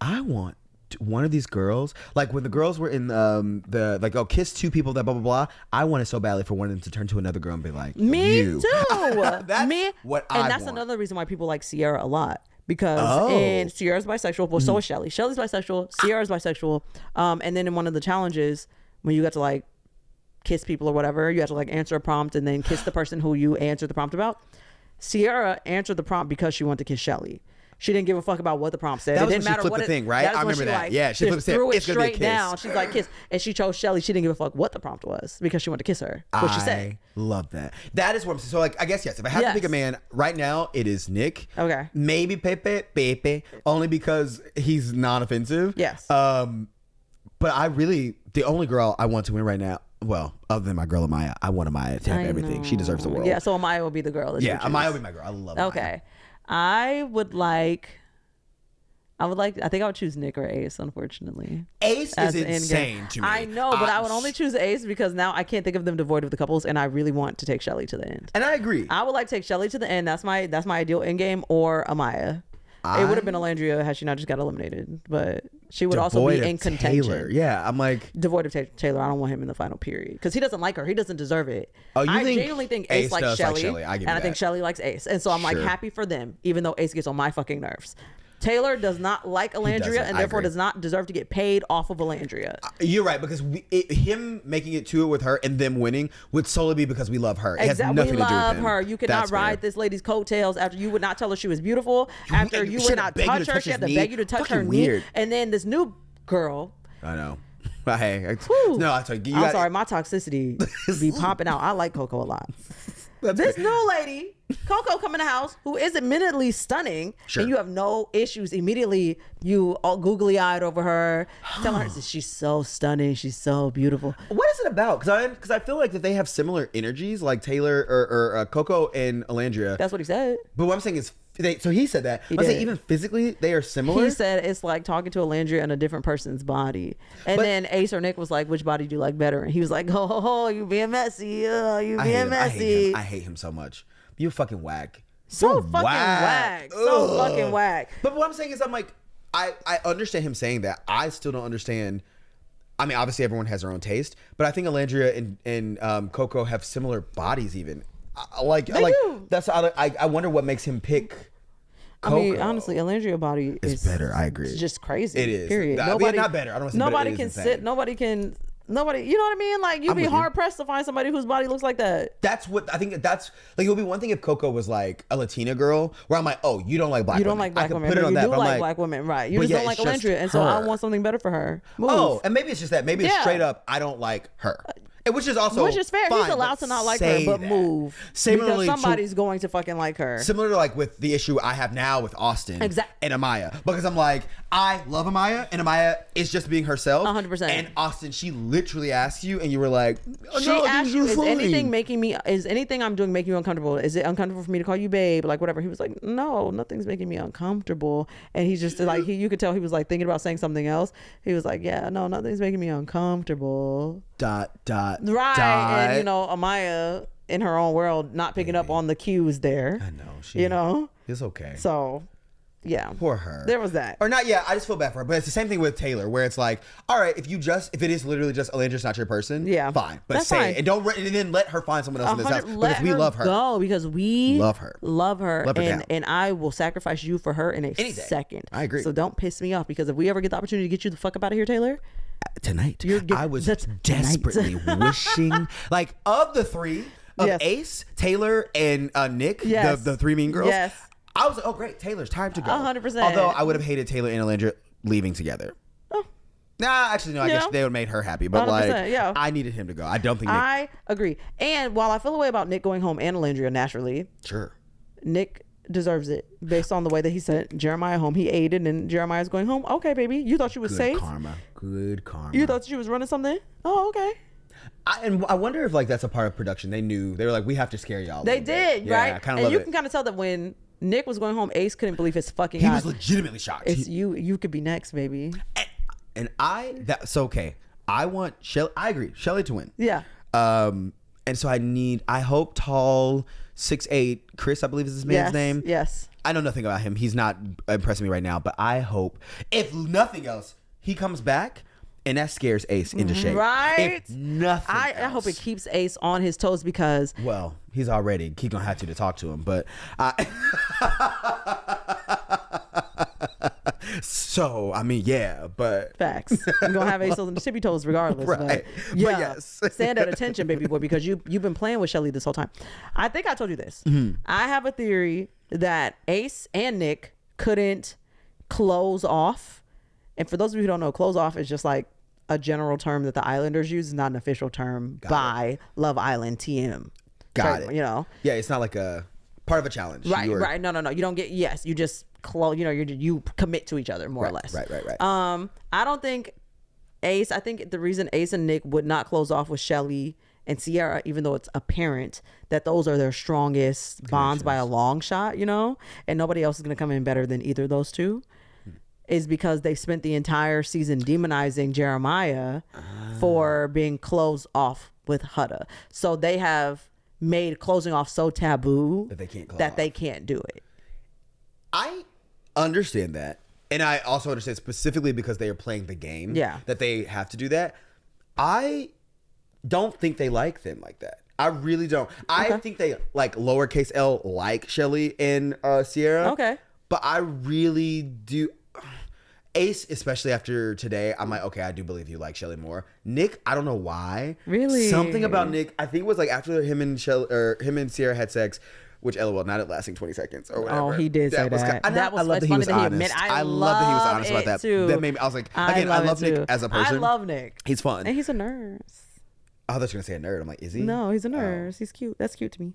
want one of these girls, like when the girls were in the like, oh, kiss two people, that blah blah blah. I wanted so badly for one of them to turn to another girl and be like, me you. too. That's me, what I and that's want. another reason why people like Sierra a lot. Because and Sierra's bisexual, well, so is Shelly. Shelly's bisexual, Sierra's bisexual. And then in one of the challenges, when you got to like kiss people or whatever, you have to like answer a prompt and then kiss the person who you answered the prompt about. Sierra answered the prompt because she wanted to kiss Shelly. She didn't give a fuck about what the prompt said. That was it didn't when she matter flipped what the thing, right? I remember that. Like, yeah, she flipped threw it it's gonna be a straight kiss. down. She's like, kiss. And she chose Shelly. She didn't give a fuck what the prompt was because she wanted to kiss her. What she said. I love that. That is what I'm saying. So like, I guess, yes, if I have to pick a man right now, it is Nick. Okay. Maybe Pepe, only because he's non-offensive. Yes. But I really, the only girl I want to win right now, well, other than my girl Amaya, I want Amaya to have everything. She deserves the world. Yeah, so Amaya will be the girl. Yeah, Amaya will be my girl. I love Amaya. Okay. I think I would choose Nick or Ace, unfortunately. Ace is insane to me. I know, but I would only choose Ace because now I can't think of them devoid of the couples, and I really want to take Shelly to the end. And I agree. I would like to take Shelly to the end. That's my ideal end game, or Amaya. It would have been Alandria had she not just got eliminated, but she would also be in contention. Taylor. Yeah, I'm like devoid of Taylor. I don't want him in the final period because he doesn't like her. He doesn't deserve it. Oh, you I think genuinely think Ace likes Shelly, I think Shelly likes Ace, and so I'm like happy for them, even though Ace gets on my fucking nerves. Taylor does not like Elandria and therefore does not deserve to get paid off of Elandria. You're right, because him making it to it with her and them winning would solely be because we love her. It has nothing to do with him. We love her. You cannot ride this lady's coattails after you would not tell her she was beautiful, after you would not touch her. She had to beg you to touch her knee. And then this new girl. I know. Hey, no, I'm sorry, my toxicity be popping out. I like Coco a lot. This new lady, Coco, come in the house, who is admittedly stunning, and you have no issues. Immediately, you all googly eyed over her, telling her she's so stunning, she's so beautiful. What is it about? Because I feel like that they have similar energies, like Taylor or Coco and Elandria. That's what he said. But what I'm saying is, so he said that. I'm saying even physically, they are similar. He said it's like talking to Elandria in a different person's body. And then Ace or Nick was like, which body do you like better? And he was like, oh, you being messy. You being messy. I hate him so much. You fucking whack. So fucking whack. So fucking whack. But what I'm saying is, I'm like, I understand him saying that. I still don't understand. I mean, obviously everyone has their own taste, but I think Elandria and Coco have similar bodies even. They do. That's I wonder what makes him pick Coco. I mean, honestly, Elandria body is better. I agree. It's just crazy. It is. Period. Nobody, not better. I don't want to say nobody better. can sit. Nobody. You know what I mean? Like you'd be hard pressed to find somebody whose body looks like that. That's what I think. That's like it would be one thing if Coco was like a Latina girl, where I'm like, oh, you don't like black. You don't like black women. Put it on that, you do like black women, right? You just don't like Elandria, and so I want something better for her. Move. Oh, and maybe it's just that. Maybe it's straight up. I don't like her. Which is fair. Fine, he's allowed to not like her, but move. Because somebody's going to fucking like her. Similar to like with the issue I have now with Austin and Amaya. Because I'm like, I love Amaya, and Amaya is just being herself. 100%. And Austin, she literally asked you, and you were like, oh, she asked you, is anything I'm doing making you uncomfortable? Is it uncomfortable for me to call you babe? Like whatever. He was like, no, nothing's making me uncomfortable. And he's just like, you could tell he was like thinking about saying something else. He was like, yeah, no, nothing's making me uncomfortable. Right. And Amaya in her own world not picking up on the cues there. I know. It's okay. So yeah, poor her. There was that. Or not. Yeah, I just feel bad for her. But it's the same thing with Taylor, where it's like, all right, if it is literally just Elandria's not your person, fine. But that's say fine. it, and then let her find someone else in this house because we love her. Because we love her. And I will sacrifice you for her in a second. I agree. So don't piss me off, because if we ever get the opportunity to get you the fuck up out of here, Taylor. Tonight, I was desperately wishing, like, of the three, of Ace, Taylor, and Nick, the three mean girls. Yes. I was like, oh great, Taylor's time to go. 100%. Although I would have hated Taylor and Elandria leaving together. Oh. Nah, actually no. I guess they would have made her happy, but like, I needed him to go. I don't think Nick. I agree. And while I feel a way about Nick going home and Elandria naturally, Nick deserves it based on the way that he sent Jeremiah home. He aided, and Jeremiah's going home. Okay, baby, you thought you was safe. Good karma. You thought she was running something. Oh, okay. And I wonder if like that's a part of production. They knew, they were like, we have to scare y'all. They did, right? I kind of love it. And you can kind of tell that when Nick was going home, Ace couldn't believe his fucking eyes. He was legitimately shocked. It's you could be next, baby. And that's okay. I want Shelly. I agree, Shelly to win. Yeah. And so I hope tall 6'8" Chris, I believe is his man's name. Yes. I know nothing about him. He's not impressing me right now, but I hope, if nothing else, he comes back and that scares Ace into shape. Right. If nothing I hope it keeps Ace on his toes, because he's already gonna have to talk to him, but so I mean, but facts. I'm gonna have Ace on the tippy toes regardless. Right. But yes, stand at attention, baby boy, because you've been playing with Shelly this whole time. I think I told you this. Mm-hmm. I have a theory that Ace and Nick couldn't close off. And for those of you who don't know, close off is just like a general term that the Islanders use, not an official term by Love Island TM. Got it. You know? Yeah, it's not like a part of a challenge. Right. No. You don't get, you just close, you commit to each other more or less. Right. I don't think Ace, I think the reason Ace and Nick would not close off with Shelly and Sierra, even though it's apparent that those are their strongest bonds by a long shot, and nobody else is going to come in better than either of those two, is because they spent the entire season demonizing Jeremiah for being closed off with Hutta. So they have made closing off so taboo that they can't do it. I understand that. And I also understand specifically because they are playing the game that they have to do that. I don't think they like them like that. I really don't. I think they like lowercase L like Shelly and Sierra. Okay. But I really do. Ace, especially after today, I'm like, okay, I do believe you like Shelly more. Nick, I don't know why. Really? Something about Nick, I think it was like after him and Sierra had sex, which LOL, not it lasting 20 seconds or whatever. Oh, he did say that. I love that he was honest. I love that he was honest about that. That made me, I was like, again, I love Nick as a person. I love Nick. He's fun. And he's a nurse. I thought you were going to say a nerd. I'm like, is he? No, he's a nurse. He's cute. That's cute to me.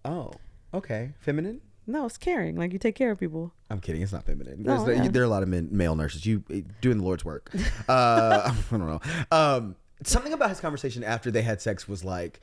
Oh, okay. Feminine? No, it's caring. Like, you take care of people. I'm kidding. It's not feminine. No, there are a lot of male nurses. You doing the Lord's work. I don't know. Something about his conversation after they had sex was like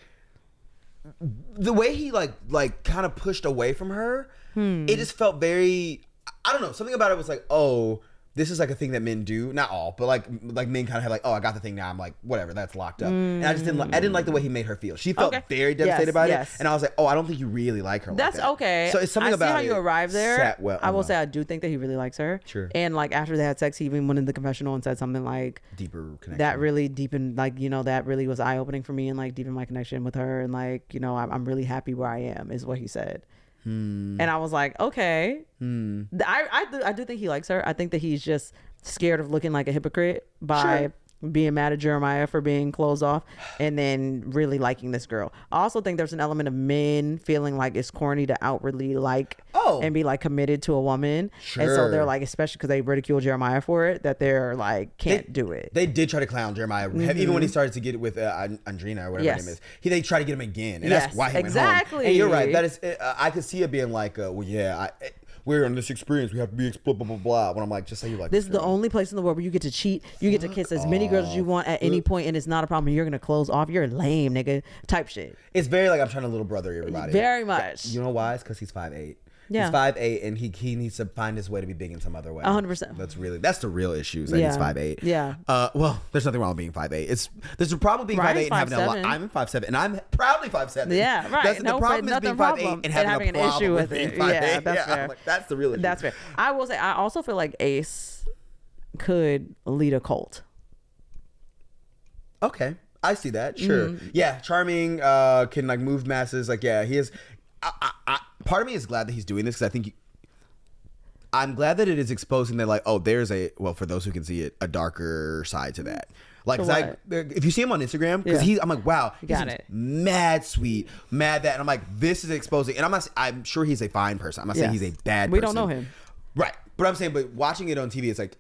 the way he like kind of pushed away from her. It just felt very. I don't know. Something about it was like, oh, this is like a thing that men do. Not all, but like men kind of have like, oh, I got the thing now. I'm like, whatever, that's locked up. And I just didn't. I didn't like the way he made her feel. She felt very devastated by it, and I was like, oh, I don't think you really like her. That's like that. okay. So it's something I about see how you arrived there. Well, I will say I do think that he really likes her. Sure. And like after they had sex, he even went in the confessional and said something like deeper connection. That really deepened, like, you know, that really was eye opening for me and like deepened my connection with her, and like, you know, I'm really happy where I am is what he said. And I was like, okay. I do think he likes her. I think that he's just scared of looking like a hypocrite by being mad at Jeremiah for being closed off and then really liking this girl. I also think there's an element of men feeling like it's corny to outwardly like and be like committed to a woman. And so they're like, especially because they ridicule Jeremiah for it, that they're like, can't do it. They did try to clown Jeremiah even when he started to get it with Andrina or whatever her name is. They tried to get him again, and that's why he went home. And you're right. That is, I could see it being like, well, yeah, we're in this experience. We have to be blah, blah, blah, blah. When I'm like, just say you like this is the only place in the world where you get to cheat. You get to kiss as many girls as you want at any point, and it's not a problem. You're going to close off. You're lame, nigga. Type shit. It's very like I'm trying to little brother everybody. Very much. You know why? It's because he's 5'8". Yeah. He's 5'8", and he needs to find his way to be big in some other way. 100%. That's the real issue. Is that he's 5'8". Yeah. Well, there's nothing wrong with being 5'8". There's a problem with being 5'8" and having a lot. I'm 5'7", and I'm proudly 5'7". Yeah, right. The problem is being 5'8" and having a problem issue with being 5'8". Yeah, that's fair. Like, that's the real issue. That's fair. I will say, I also feel like Ace could lead a cult. Okay, I see that. Sure. Yeah, charming. Can like move masses. Like, yeah, he is. Part of me is glad that he's doing this because I think I'm glad that it is exposing that, like, oh, there's for those who can see it, a darker side to that. Like, if you see him on Instagram, because I'm like, wow, he's mad sweet, mad that, and I'm like, this is exposing, and I'm sure he's a fine person. I'm not saying he's a bad person. We don't know him, right? But I'm saying, but watching it on TV, it's like,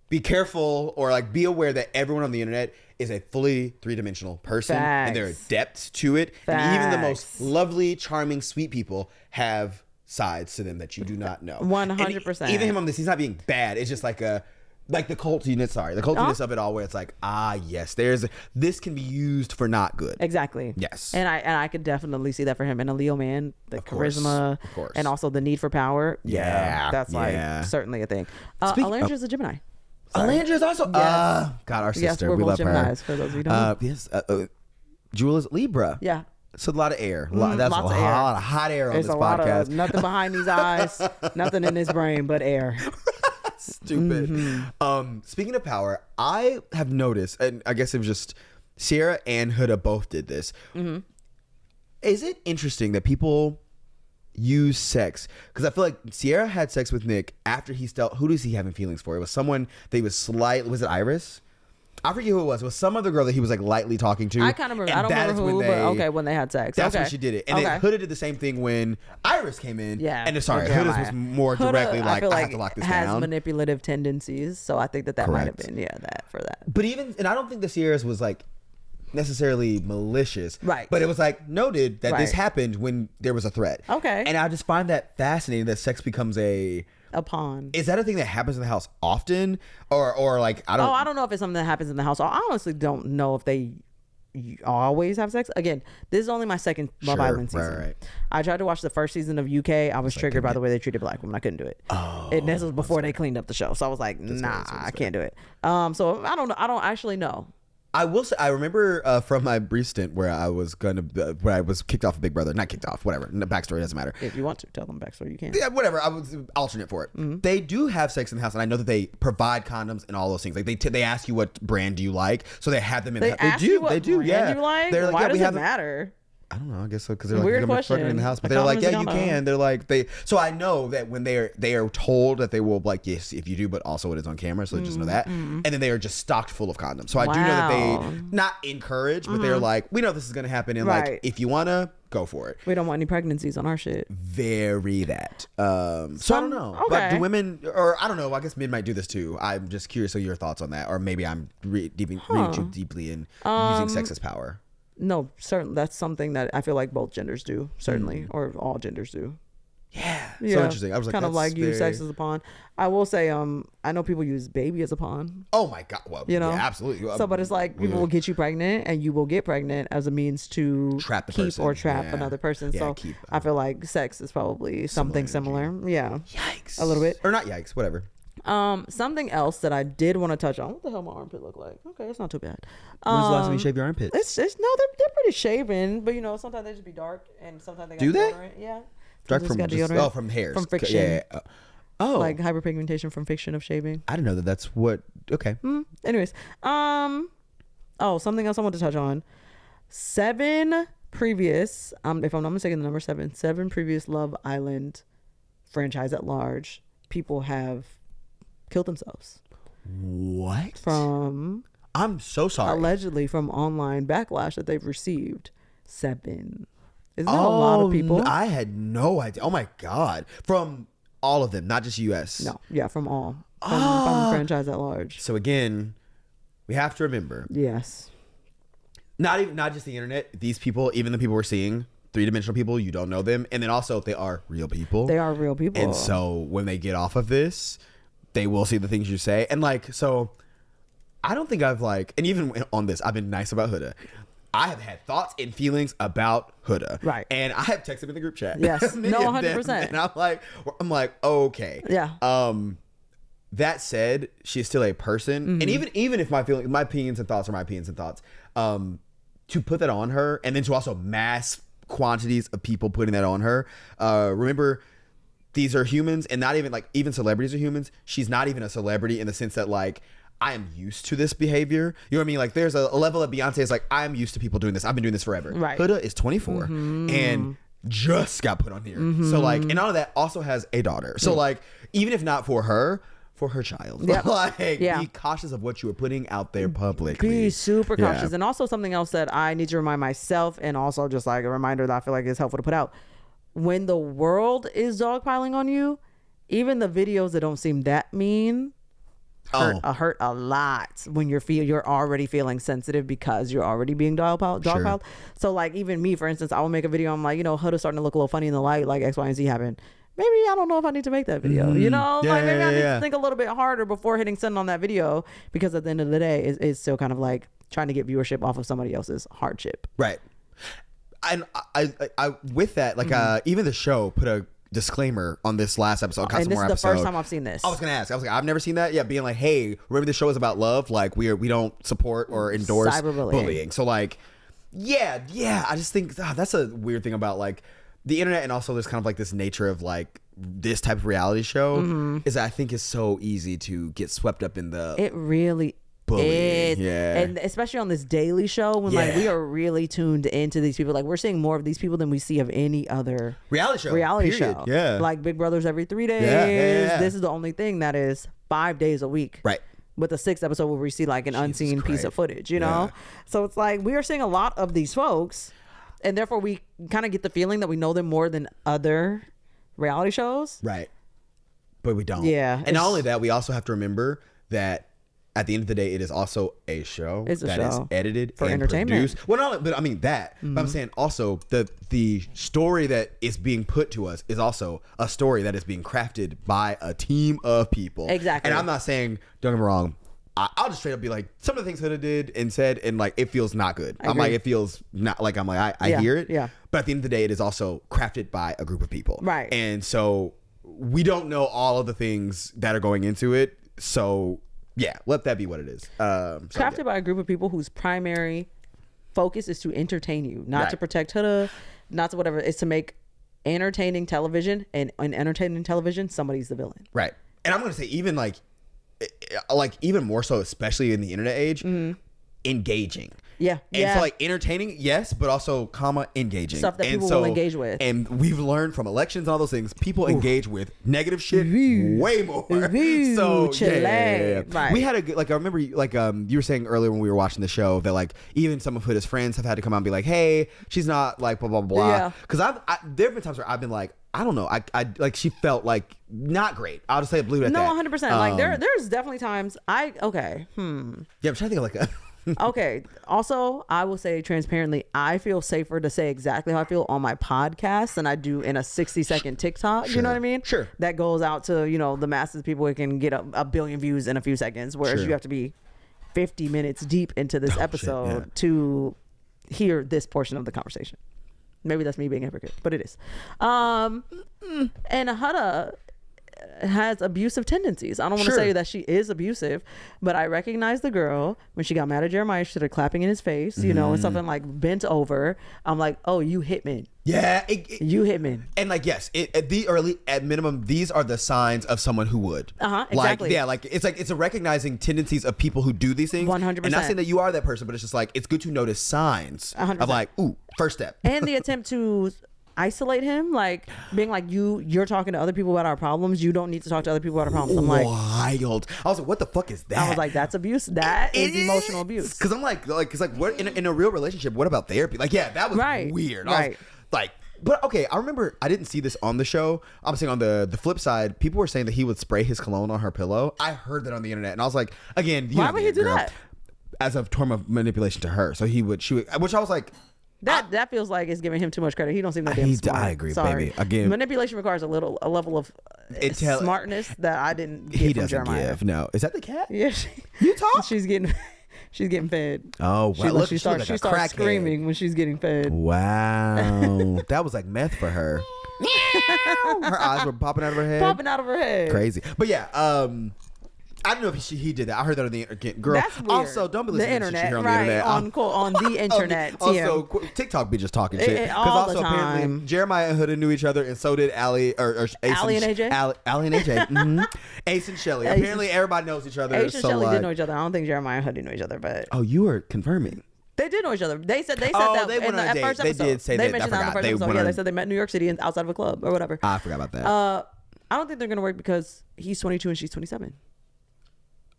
be careful or like be aware that everyone on the internet is a fully three-dimensional person. Facts. And there are depths to it. Facts. And even the most lovely, charming, sweet people have sides to them that you do not know. 100%. Even him on this, he's not being bad. It's just like the cultiness of it all, where it's like, yes, this can be used for not good. Exactly. Yes. And I could definitely see that for him. And a Leo man, the charisma, of course, and also the need for power. Yeah. That's like certainly a thing. Alandra's a Gemini. Alandra's also God, our sister. Yes, we're we both love Geminis, for those who don't know. Yes. Jewel is Libra. Yeah. So a lot of air. That's a lot of hot air on this podcast. Nothing behind these eyes, nothing in his brain but air. Stupid. Speaking of power, I have noticed, and I guess it was just Sierra and Huda both did this. Is it interesting that people use sex? Because I feel like Sierra had sex with Nick after who does he having feelings for? It was someone that he was was it Iris? I forget who it was. It was some other girl that he was like lightly talking to. I kind of remember. I don't remember who, but okay, when they had sex. That's when she did it. And then Huda did the same thing when Iris came in. Yeah. And Huda's was more directly like, I have to lock this down. Has manipulative tendencies, so I think that might have been that for that. But and I don't think the Sierra's was like necessarily malicious, right? But it was like noted that this happened when there was a threat. Okay. And I just find that fascinating that sex becomes a pawn. Is that a thing that happens in the house often, or like I don't know if it's something that happens in the house. I honestly don't know if they always have sex. Again, this is only my second Love Island season. Right. I tried to watch the first season of UK. I was triggered by the way they treated black women. I couldn't do it. And this was before they cleaned up the show, so I was like, I can't do it. So I don't know. I don't actually know. I will say, I remember from my brief stint where I was where I was kicked off of Big Brother. Not kicked off, whatever. The backstory doesn't matter. If you want to tell them backstory, you can. Yeah, whatever. I was alternate for it. They do have sex in the house, and I know that they provide condoms and all those things. Like they ask you what brand do you like, so they have them in. They do. They do. Yeah. You like? They're like, why does it matter? I don't know. I guess so because they're like, Weird you're question. fucking in the house, but The they're like, comments yeah, are you gonna- can. They're like they. So I know that when they are told that they will like, yes, if you do, but also it is on camera, so just know that. And then they are just stocked full of condoms. So I do know that they not encourage, but they're like, we know this is gonna happen, and like if you wanna go for it. We don't want any pregnancies on our shit. Very that. So I don't know. Okay. But do women, or I don't know. I guess men might do this too. I'm just curious of your thoughts on that, or maybe I'm reading too deeply in using sex as power. No, certainly that's something that I feel like both genders do, certainly, or all genders do. Yeah. So interesting. I was like, kind of like use sex as a pawn. I will say, I know people use baby as a pawn. Oh my god! Well, You know, yeah, absolutely. So, but it's like people will get you pregnant, and you will get pregnant as a means to Trap the keep person. or trap Yeah. another person. Yeah, so keep, I feel like sex is probably something similar. Yeah. Yikes. A little bit. Or not yikes. Whatever. Something else that I did want to touch on. What the hell my armpit look like? Okay, it's not too bad. When's the last time you shaved your armpits? It's no, they're pretty shaven, but you know sometimes they just be dark, and sometimes they got Do they? deodorant. Yeah. Dark Sometimes from got just, deodorant. from hairs. From friction. Yeah. Oh. Like hyperpigmentation from friction of shaving. I didn't know that. That's what. Okay. Anyways, something else I want to touch on. 7 previous, if I'm not mistaken, the number 7 previous Love Island franchise at large, people have killed themselves What? from I'm so sorry. allegedly from online backlash that they've received. 7. Isn't that a lot of people? I had no idea. Oh my god! From all of them, not just U.S. No, yeah, from all from the franchise at large. So again, we have to remember, Yes. not just the internet. These people, even the people we're seeing, 3-dimensional people, you don't know them, and then also they are real people. They are real people. And so when they get off of this, they will see the things you say, and like so. I don't think I've like, and even on this, I've been nice about Huda. I have had thoughts and feelings about Huda. Right. And I have texted him in the group chat. Yes. Many No, of them, 100%. And I'm like, okay. Yeah. That said, she's still a person. And even if my opinions and thoughts are my opinions and thoughts, to put that on her and then to also mass quantities of people putting that on her, remember, these are humans, and not even like, even celebrities are humans. She's not even a celebrity in the sense that like, I am used to this behavior. You know what I mean? Like there's a level that Beyonce is like, I'm used to people doing this. I've been doing this forever. Right. Huda is 24 and just got put on here. So like, and all of that also has a daughter. So like, even if not for her child, Yep. like Yeah. be cautious of what you are putting out there publicly. Be super Yeah. cautious. And also something else that I need to remind myself, and also just like a reminder that I feel like is helpful to put out. When the world is dogpiling on you, even the videos that don't seem that mean hurt a lot when you're already feeling sensitive because you're already being dogpiled. So like even me, for instance, I will make a video. I'm like, Huda's starting to look a little funny in the light, like X, Y, and Z happened. Maybe I don't know if I need to make that video. Maybe I need to think a little bit harder before hitting send on that video, because at the end of the day, it's still kind of like trying to get viewership off of somebody else's hardship. Right. And I with that, like even the show put a disclaimer on this last episode. And this is the first time I've seen this. I was gonna ask. I was like, I've never seen that. Yeah, being like, hey, remember the show is about love. Like we don't support or endorse bullying. So like, yeah. I just think that's a weird thing about like the internet, and also there's kind of like this nature of like this type of reality show is I think is so easy to get swept up in the. It really bullying. Yeah. And especially on this daily show when like we are really tuned into these people. Like we're seeing more of these people than we see of any other reality show. Yeah. Like Big Brother's every 3 days. Yeah. This is the only thing that is 5 days a week. Right. With the 6th episode where we see like an unseen piece of footage, you know? Yeah. So it's like we are seeing a lot of these folks, and therefore we kind of get the feeling that we know them more than other reality shows. Right. But we don't. Yeah. And not only that, we also have to remember that at the end of the day, it is also a show is edited for and entertainment. produced. Well, not, but I mean that. But I'm saying also the story that is being put to us is also a story that is being crafted by a team of people. Exactly. And I'm not saying, don't get me wrong, I'll just straight up be like, some of the things Huda did and said, and like it feels not good. I'm like, it feels not like I hear it. Yeah. But at the end of the day, it is also crafted by a group of people. Right. And so we don't know all of the things that are going into it. So yeah, let that be what it is. Crafted by a group of people whose primary focus is to entertain you, not to protect Huda, not to whatever. It's to make entertaining television, and in entertaining television, somebody's the villain. Right. And I'm going to say even even more so, especially in the internet age, engaging. Yeah. And so like entertaining, yes, but also engaging. Stuff that people will engage with. And we've learned from elections and all those things, people engage with negative shit way more. So yeah. Right. We had a good, like, I remember like you were saying earlier when we were watching the show that like even some of Huda's friends have had to come out and be like, hey, she's not like blah blah blah. Yeah. Because there have been times where I've been like, I don't know, I like she felt like not great. I'll just say it, believe it at that. No, 100%. Like there's definitely times Yeah, I'm trying to think of like a okay. Also, I will say transparently, I feel safer to say exactly how I feel on my podcast than I do in a 60-second TikTok. Sure. You know what I mean? Sure. That goes out to, the masses of people. It can get a billion views in a few seconds, whereas you have to be 50 minutes deep into this episode to hear this portion of the conversation. Maybe that's me being a hypocrite, but it is. And Huda has abusive tendencies. I don't want to say that she is abusive, but I recognize the girl when she got mad at Jeremiah. She started clapping in his face, and something like bent over. I'm like, oh, you hitman. Yeah, you hitman. And like, yes, at minimum, these are the signs of someone who would. Exactly. Like it's a recognizing tendencies of people who do these things. 100%. And not saying that you are that person, but it's just like it's good to notice signs 100%. of like, ooh, first step. And the attempt to isolate him, like being like, you're talking to other people about our problems. You don't need to talk to other people about our problems. I'm like, wild. I was like, what the fuck is that? I was like, that's abuse. That is emotional abuse. Because I'm like, it's like, what in a real relationship? What about therapy? Like, yeah, that was weird. I was like, but okay, I remember I didn't see this on the show. I'm saying on the flip side, people were saying that he would spray his cologne on her pillow. I heard that on the internet, and I was like, again, why would he do that? As a form of manipulation to her. So she would, which I was like. That feels like it's giving him too much credit. He don't seem that damn smart. I agree, Sorry. baby. Again, manipulation requires a level of smartness that I didn't get he from doesn't Jeremiah. give. No, is that the cat? Yeah, you talk. She's getting fed. Oh, wow. She starts screaming when she's getting fed. Wow, that was like meth for her. Her eyes were popping out of her head. Crazy, but yeah. I don't know if he did that. I heard that on the internet. Girl, that's weird. Also, don't be listening to shit here on the internet. On the internet. Also, TikTok be just talking shit. Because also apparently Jeremiah and Huda knew each other, and so did Allie or Ace Allie and AJ. Allie and AJ. Mm-hmm. Ace and Shelly. Apparently everybody knows each other. Ace and Shelly did know each other. I don't think Jeremiah and Huda knew each other, but you were confirming. They did know each other. They said that they went on a date. First episode. They did say that. Mentioned that on the first episode. Yeah, they said they met in New York City and outside of a club or whatever. I forgot about that. I don't think they're gonna work because he's 22 and she's 27.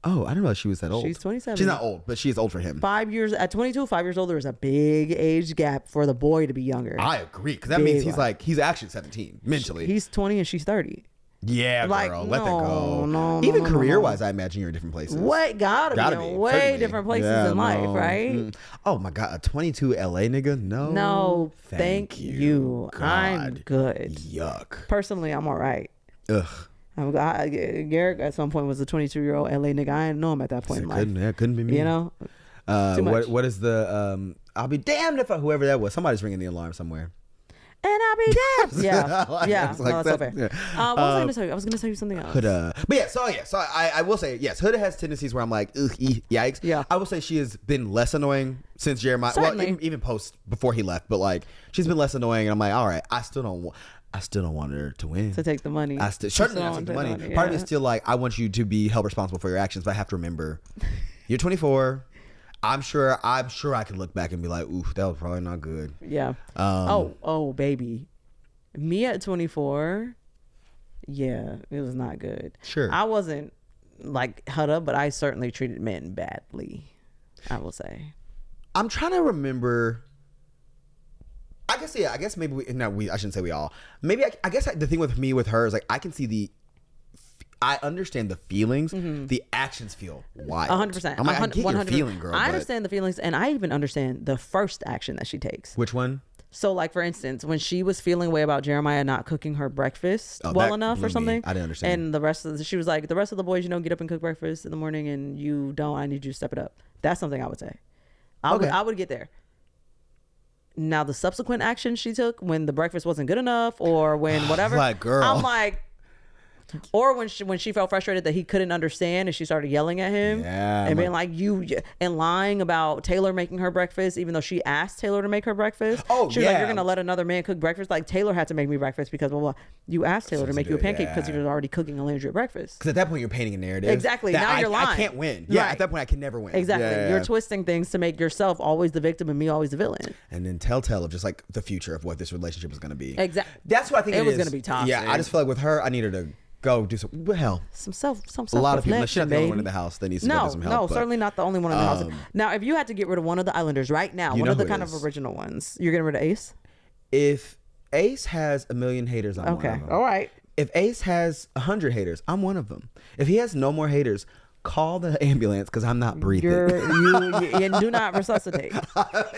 Oh, I didn't know she was that old. She's 27. She's not old, but she's old for him. 5 years at 22, 5 years older is a big age gap for the boy to be younger. I agree, because that means he's actually 17 mentally. He's 20 and she's 30. Yeah, girl, let that go. Even career-wise, I imagine you're in different places. What? Gotta be way certainly. Different places in life, right? Oh my God, a 22 LA nigga? No, thank you. God. I'm good. Yuck. Personally, I'm all right. Ugh. Garrett at some point was a 22-year-old LA nigga. I didn't know him at that point in life. Couldn't be me. You know? What is the I'll be damned if whoever that was. Somebody's ringing the alarm somewhere. And I'll be damned. Yeah. Like no, that's so fair. Yeah. What was I going to tell you? I was going to tell you something else. Huda. But so I will say, yes, Huda has tendencies where I'm like, ugh, yikes. Yeah. I will say she has been less annoying since Jeremiah. Certainly. Well, even post before he left, but like she's been less annoying, and I'm like, all right, I still don't want her to win. To take the money. Certainly not take the money. Part of me is still like, I want you to be held responsible for your actions, but I have to remember, you're 24. I'm sure I can look back and be like, ooh, that was probably not good. Yeah. Baby. Me at 24, yeah, it was not good. Sure. I wasn't like Huda, but I certainly treated men badly, I will say. I'm trying to remember. I guess maybe I shouldn't say we all. Maybe I guess the thing with her is like I can see I understand the feelings. Mm-hmm. The actions feel wild. 100%. I'm like, I get your feeling, girl. I understand the feelings, and I even understand the first action that she takes. Which one? So, like, for instance, when she was feeling way about Jeremiah not cooking her breakfast well enough or something. I didn't understand. And she was like, the rest of the boys, get up and cook breakfast in the morning, and you don't. I need you to step it up. That's something I would say. I would get there. Now, the subsequent action she took when the breakfast wasn't good enough or when whatever, like, girl. I'm like, Or when she felt frustrated that he couldn't understand and she started yelling at him and being like, and lying about Taylor making her breakfast, even though she asked Taylor to make her breakfast. She was like, you're going to let another man cook breakfast? Like, Taylor had to make me breakfast because, you asked Taylor to make you a pancake because he was already cooking Landry breakfast. Because at that point, you're painting a narrative. Exactly. Now you're lying. I can't win. Yeah, at that point, I can never win. Exactly. You're twisting things to make yourself always the victim and me always the villain. And then telltale of just like the future of what this relationship is going to be. Exactly. That's what I think it was going to be toxic. Yeah, I just feel like with her, I need her to go do some a lot of people. She's not the only one in the house that needs to go do some help. No, certainly not the only one in the house. Now, if you had to get rid of one of the Islanders right now, one of the kind of original ones, you're getting rid of Ace? If Ace has 1 million haters, I'm one of them. All right. If Ace has 100 haters, I'm one of them. If he has no more haters, call the ambulance because I'm not breathing. You do not resuscitate.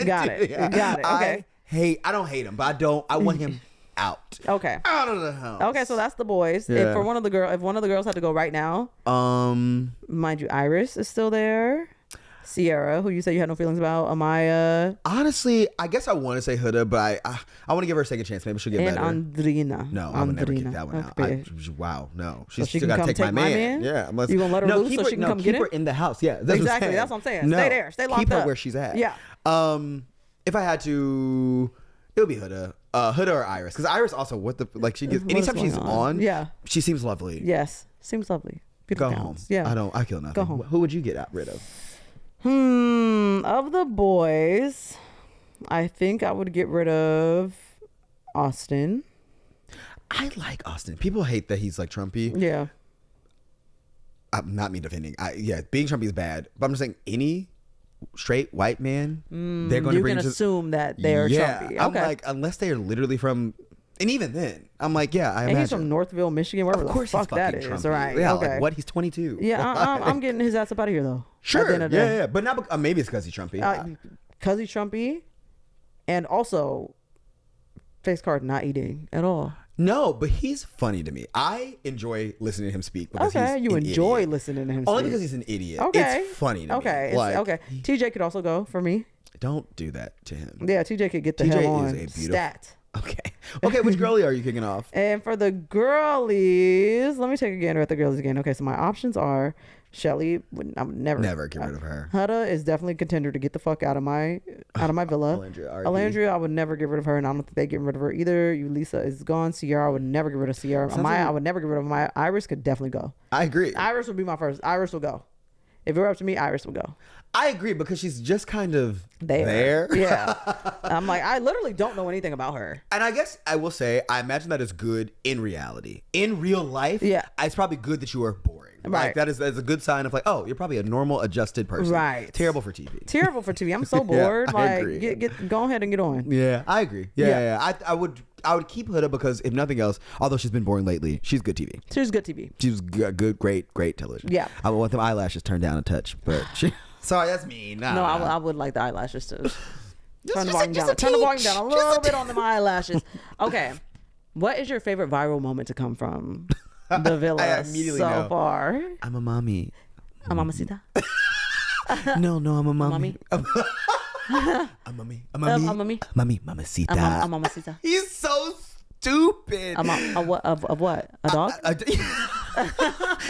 Got it. Okay. I don't hate him, but I want him out. Okay. Out of the house. Okay, so that's the boys. Yeah. If one of the girls had to go right now, mind you, Iris is still there. Sierra, who you said you had no feelings about. Amaya. Honestly, I guess I want to say Huda, but I want to give her a second chance. Maybe she'll get better. And Andrina. No, I would never kick that one out. Wow, no. She's still got to take my man. Yeah. You going to let her loose so she can come get him? Keep her in the house. Yeah. Exactly. That's what I'm saying. Stay there. Stay locked up. Keep her where she's at. Yeah. If I had to, it would be Huda. Huda or Iris. Because Iris also, she gets, anytime she's on, she seems lovely. Yes. Seems lovely. Beautiful Go home. counts. Yeah. I kill nothing. Go home. Who would you get rid of? Of the boys, I think I would get rid of Austin. I like Austin. People hate that he's like Trumpy. Yeah. I'm not me defending. Being Trumpy is bad. But I'm just saying any straight white man, they're going to bring. You can assume that they're Trumpy. Okay. I'm like, unless they are literally from. And even then, I'm like, I imagine. He's from Northville, Michigan, wherever the fuck that is. Trumpy. Right. Yeah, okay. like what? He's 22. Yeah, I'm getting his ass up out of here, though. Sure. Yeah. But not, maybe it's because he's Trumpy. Because he's Trumpy. And also, face card not eating at all. No, but he's funny to me. I enjoy listening to him speak. Because you enjoy listening to him speak. Only because he's an idiot. Okay. It's funny to me. Okay. TJ could also go for me. Don't do that to him. Yeah, TJ could get the hell on. TJ is a beautiful. Stat. Okay, which girlie are you kicking off? And for the girlies, let me take a gander at the girlies again. Okay, so my options are Shelly. I would never get rid of her. Huda is definitely a contender to get the fuck out of my villa. Alandria, I would never get rid of her, and I don't think they get rid of her either. Lisa is gone. Sierra, I would never get rid of Sierra. Amaya, I would never get rid of Amaya. Iris could definitely go. I agree. Iris would be my first. Iris will go. If it were up to me, Iris would go. I agree because she's just kind of there. Yeah. I'm like, I literally don't know anything about her. And I guess I will say, I imagine that is good in reality. In real life, it's probably good that you are boring. Right. Like that's a good sign of like, oh, you're probably a normal adjusted person. Right. Terrible for TV. Terrible for TV. I'm so bored. I agree. Go ahead and get on. Yeah, I agree. Yeah. I would keep Huda because if nothing else, although she's been boring lately, she's good TV. She's good TV. She's good, great television. Yeah. I would want them eyelashes turned down a touch, but sorry, that's mean. No, I would like the eyelashes too. Turn the volume down. Turn the volume down a little bit on the eyelashes. Okay. What is your favorite viral moment to come from the villa I immediately so know. far? I'm a mommy. A mamacita? No, I'm a mommy. A mommy. mommy. Mamacita. A mamacita. He's so stupid. Of what? A dog?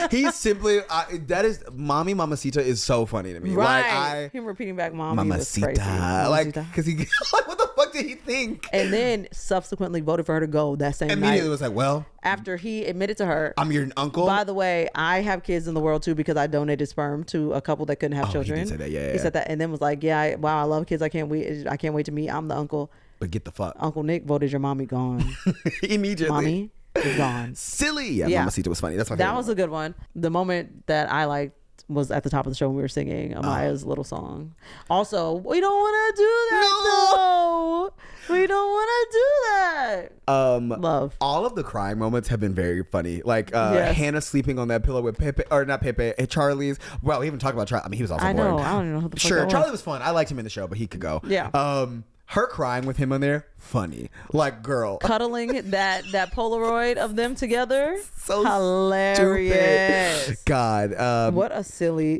He's simply that is mommy mamacita is so funny to me. Right. Like him repeating back mommy was crazy. Like because he like what the fuck did he think? And then subsequently voted for her to go that same Immediately night. Was like, well, after he admitted to her, I'm your uncle. By the way, I have kids in the world too because I donated sperm to a couple that couldn't have children. He did say that. Yeah. He said that and then was like, wow, I love kids. I can't wait to meet. I'm the uncle. But get the fuck. Uncle Nick voted your mommy gone. Immediately. Mommy is gone. Silly. Yeah. Mamacita was funny. That's my favorite. That was a good one. The moment that I liked was at the top of the show when we were singing Amaya's little song. Also, we don't want to do that though. We don't want to do that. Love. All of the crying moments have been very funny. Like Hannah sleeping on that pillow with Pepe, or not Pepe, Charlie's. Well, we haven't talked about Charlie. I mean, he was also boring. I don't even know who the fuck Sure, that Charlie was fun. I liked him in the show, but he could go. Yeah. Her crying with him on there, funny. Like, girl. Cuddling that Polaroid of them together. So hilarious. Stupid. God. What a silly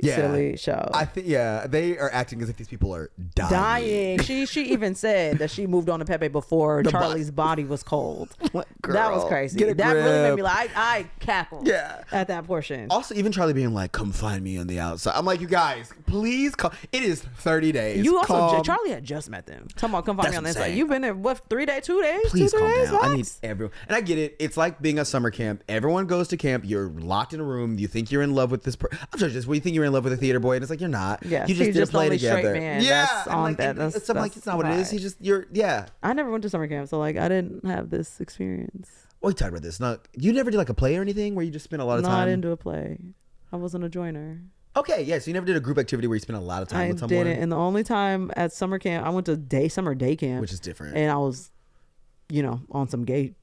show. I think, they are acting as if these people are dying. She even said that she moved on to Pepe before Charlie's body was cold. Girl, that was crazy. That really made me like, I cackled at that portion. Also, even Charlie being like, come find me on the outside. I'm like, you guys, please come. It is 30 days. Charlie had just met them. Talking about come find me on the inside. You've been there, 2 days? Please 2 calm days, down. Max? I need everyone. And I get it. It's like being at summer camp. Everyone goes to camp. You're locked in a room. You think you're in love with this person. I'm sorry, just when you think you're in love with a theater boy, and it's like, you're not. Yeah, you just did a play together. Man. Yeah. That's on that. It's like, it's not what it is. I never went to summer camp, so like I didn't have this experience. We talked about this. You never did like a play or anything where you just spent a lot of time? No, I didn't do a play. I wasn't a joiner. Okay, yeah. So you never did a group activity where you spent a lot of time with someone? I didn't. And the only time at summer camp, I went to summer day camp. Which is different. And I was, on some gay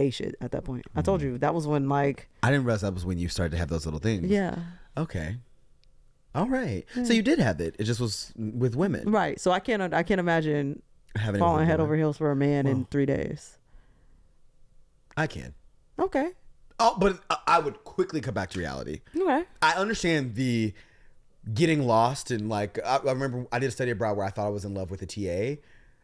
shit at that point. I told you, that was when like... I didn't realize that was when you started to have those little things. Yeah. Okay. All right. Yeah. So you did have it. It just was with women. Right. So I can't imagine falling head over heels for a man in 3 days. I can. Okay. Oh, but I would quickly come back to reality. Okay. I understand the getting lost and like, I remember I did a study abroad where I thought I was in love with a TA.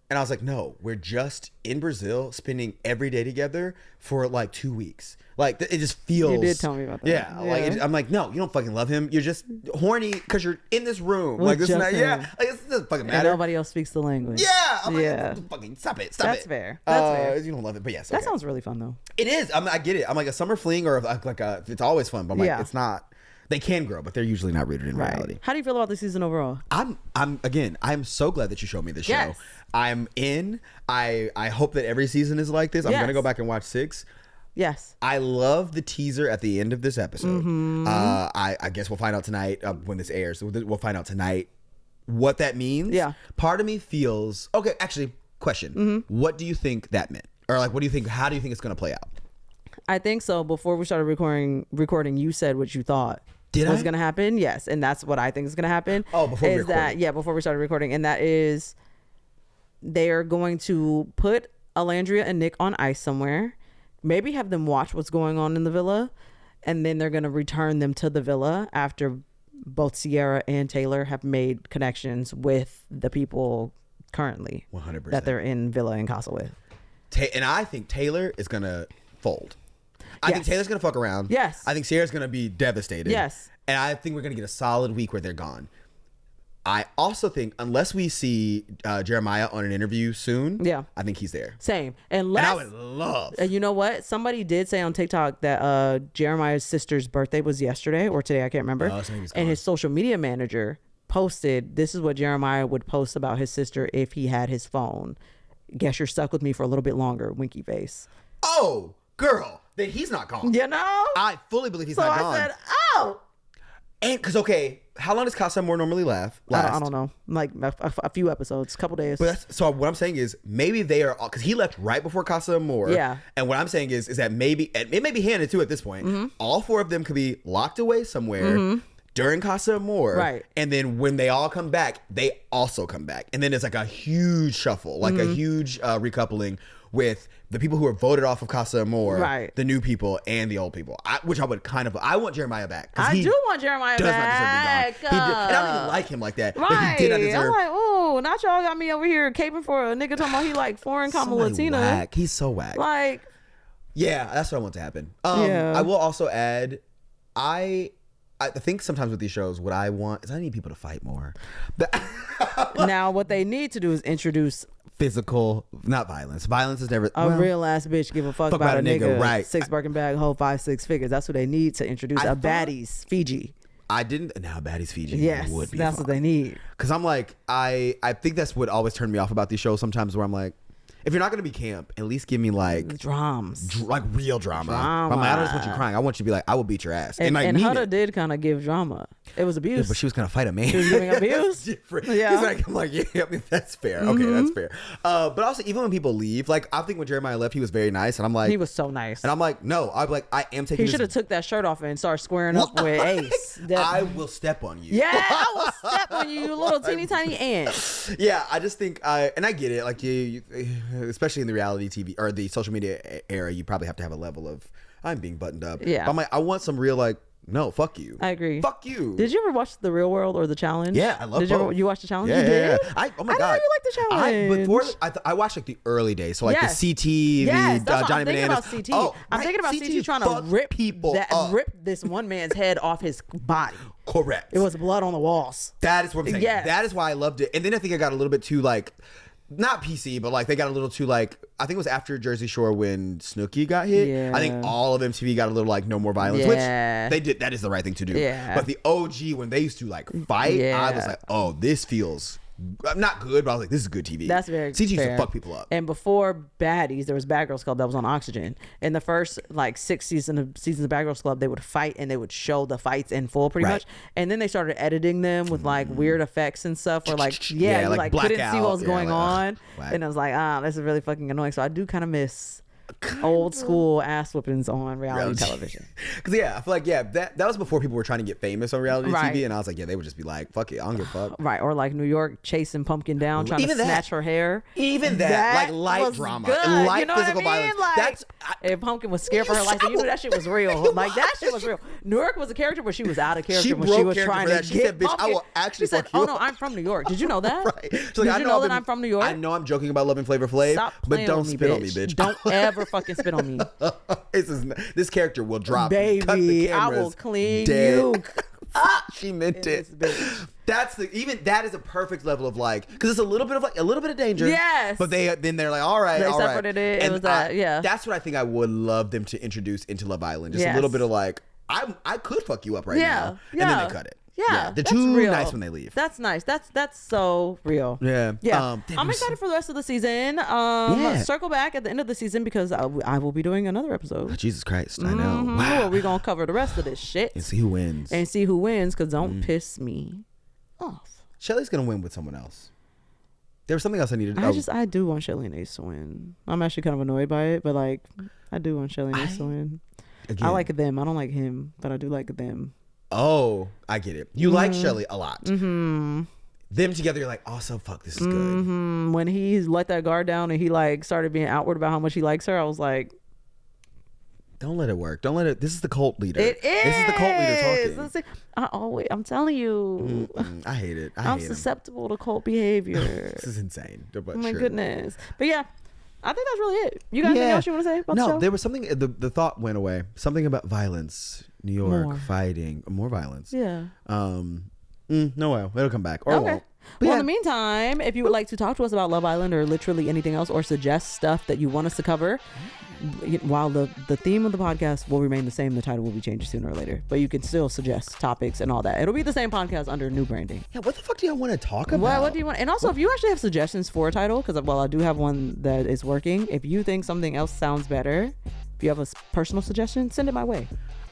And I was like, no, we're just in Brazil spending every day together for like 2 weeks. Like, it just feels... You did tell me about that. Yeah. Like, I'm like, no, you don't fucking love him. You're just horny because you're in this room. With like, this Justin. not, yeah. Like, it doesn't fucking matter. And nobody else speaks the language. Yeah. I'm like, fucking stop it. That's fair. That's fair. You don't love it, but yes. That sounds really fun, though. It is. I get it. I'm like a summer fling or like it's always fun, but I'm like, it's not... They can grow, but they're usually not rooted in reality. How do you feel about the season overall? I'm so glad that you showed me this Yes. show. I'm in. I hope that every season is like this. I'm gonna go back and watch 6. Yes. I love the teaser at the end of this episode. I guess we'll find out tonight when this airs. We'll find out tonight what that means. Yeah. Part of me feels okay. Actually, question: What do you think that meant, or like, what do you think? How do you think it's gonna play out? I think so. Before we started recording, you said what you thought was going to happen. Yes, and that's what I think is going to happen. Oh, before we recorded. Before we started recording, and that is they are going to put Alandria and Nick on ice somewhere. Maybe have them watch what's going on in the villa, and then they're going to return them to the villa after both Sierra and Taylor have made connections with the people currently 100% that they're in Villa and Casa with. And I think Taylor is going to fold. I think Taylor's going to fuck around. Yes. I think Sierra's going to be devastated. Yes. And I think we're going to get a solid week where they're gone. I also think unless we see Jeremiah on an interview soon, I think he's there. Same. And I would love. You know what? Somebody did say on TikTok that Jeremiah's sister's birthday was yesterday or today. I can't remember. Oh, so maybe he's and gone. his social media manager posted, this is what Jeremiah would post about his sister if he had his phone. Guess you're stuck with me for a little bit longer, winky face. Oh, girl. Then he's not gone. You know? I fully believe he's not gone. So I said, oh. And because, okay, how long does Casa Amor normally last? I don't know. Like a few episodes, a couple days. But so what I'm saying is maybe they are, because he left right before Casa Amor. Yeah. And what I'm saying is that maybe, it may be handed too at this point, all 4 of them could be locked away somewhere during Casa Amor. Right. And then when they all come back, they also come back. And then there's like a huge shuffle, like a huge recoupling with the people who are voted off of Casa Amor, right, the new people and the old people, which I would I want Jeremiah back. I do want Jeremiah back. And I don't even like him like that. Right. But he did not deserve. I'm like, oh, not y'all got me over here caping for a nigga talking about he like foreign comma Latina. Whack. He's so whack. Like, yeah, that's what I want to happen. Yeah. I will also add, I think sometimes with these shows, what I want is I need people to fight more. Now, what they need to do is introduce physical, not violence. Violence is never a real ass bitch give a fuck about a nigga. Right. 6 Birkin bag, hold 5, 6 figures. That's what they need to introduce. Baddies Fiji. I didn't. Now Baddies Fiji. Yes, would be that's fun. What they need. Because I'm like, I think that's what always turned me off about these shows. Sometimes where I'm like, if you're not gonna be camp, at least give me like drums, like real drama. I'm like, I don't just want you crying. I want you to be like, I will beat your ass. And like, Huda did kind of give drama. It was abuse. Yeah, but she was gonna fight a man. She was giving abuse. Yeah. I'm like, yeah, I mean, that's fair. Okay, that's fair. But also, even when people leave, like I think when Jeremiah left, he was very nice, and I'm like, he was so nice. And I'm like, no, I'm like, I am taking. He should have took that shirt off and started squaring up with Ace. I will step on you. Yeah, I will step on you, you little teeny tiny ant. Yeah, I just think and I get it. Like you, especially in the reality TV or the social media era, you probably have to have a level of I'm being buttoned up. Yeah, but I'm like, I want some real like. No, fuck you. I agree. Fuck you. Did you ever watch The Real World or The Challenge? Yeah, I love both. You watched The Challenge? Yeah, you did? Yeah. Oh my God. God. I know you like The Challenge. I watched like the early days. So like the CT, Johnny Bananas. I'm thinking about CT. I'm thinking about CT trying to rip this one man's head off his body. Correct. It was blood on the walls. That is what I'm saying. Yes. That is why I loved it. And then I think I got a little bit too like, not PC, but like they got a little too like, I think it was after Jersey Shore when Snooki got hit. Yeah. I think all of MTV got a little like no more violence, which they did. That is the right thing to do. Yeah. But the OG, when they used to like fight, I was like, oh, this feels not good, but I was like, this is good TV. That's very CT used fair. to fuck people up. And before Baddies, there was Bad Girls Club that was on Oxygen. In the first like 6 seasons of Bad Girls Club, they would fight and they would show the fights in full pretty much. And then they started editing them with like weird effects and stuff where like, you like couldn't see what was going on. And I was like, this is really fucking annoying. So I do kind of miss old school ass whoopings on reality television. Because I feel like that was before people were trying to get famous on reality TV, and I was like, they would just be like, fuck it, I don't give a fuck. Right, or like New York chasing Pumpkin down, trying to snatch her hair. Even that like light drama, light you know physical violence. Like, if Pumpkin was scared for her life, you knew that shit was real. Like that shit was real. New York was a character, but she was out of character when she was trying to She said, bitch, I will actually fuck you. Oh no, I'm from New York. Did you know that? Right. Did you know that I'm from New York? I know I'm joking about loving Flavor Flav, but don't spit on me, bitch. Don't ever fucking spit on me. This character will drop. Baby, cut the I will clean dead. you. She meant it. That's that is a perfect level of like, because it's a little bit of danger. Yes. But they're like, all right, they all right. separated it. It was that, yeah. That's what I think I would love them to introduce into Love Island. Just a little bit of like, I could fuck you up right now. And then they cut it. Yeah, they're too real. nice when they leave. That's nice. That's so real. Yeah. I'm excited for the rest of the season. Circle back at the end of the season because I will be doing another episode. Oh, Jesus Christ, I know. Wow. We're gonna cover the rest of this shit and see who wins. Because don't piss me off. Shelly's gonna win with someone else. There was something else I needed. I do want Shelly and Ace to win. I'm actually kind of annoyed by it, but like I do want Shelly and Ace to win. Again. I like them. I don't like him, but I do like them. Oh, I get it. You like Shelly a lot. Them together, you're like, oh, so fuck, this is good. When he let that guard down and he like started being outward about how much he likes her, I was like, don't let it work. Don't let it. This is the cult leader. It is. This is the cult leader talking. I'm telling you. I hate it. I'm susceptible to cult behavior. This is insane. Oh my goodness. But yeah, I think that's really it. You got anything else you want to say about the show? There was something, the thought went away. Something about violence. New York, fighting, more violence. Yeah. No way. It'll come back. Or won't. Well, in the meantime, if you would like to talk to us about Love Island or literally anything else or suggest stuff that you want us to cover, while the theme of the podcast will remain the same, the title will be changed sooner or later. But you can still suggest topics and all that. It'll be the same podcast under new branding. Yeah, what the fuck do y'all want to talk about? What do you want? And also, if you actually have suggestions for a title, because I do have one that is working. If you think something else sounds better, if you have a personal suggestion, send it my way.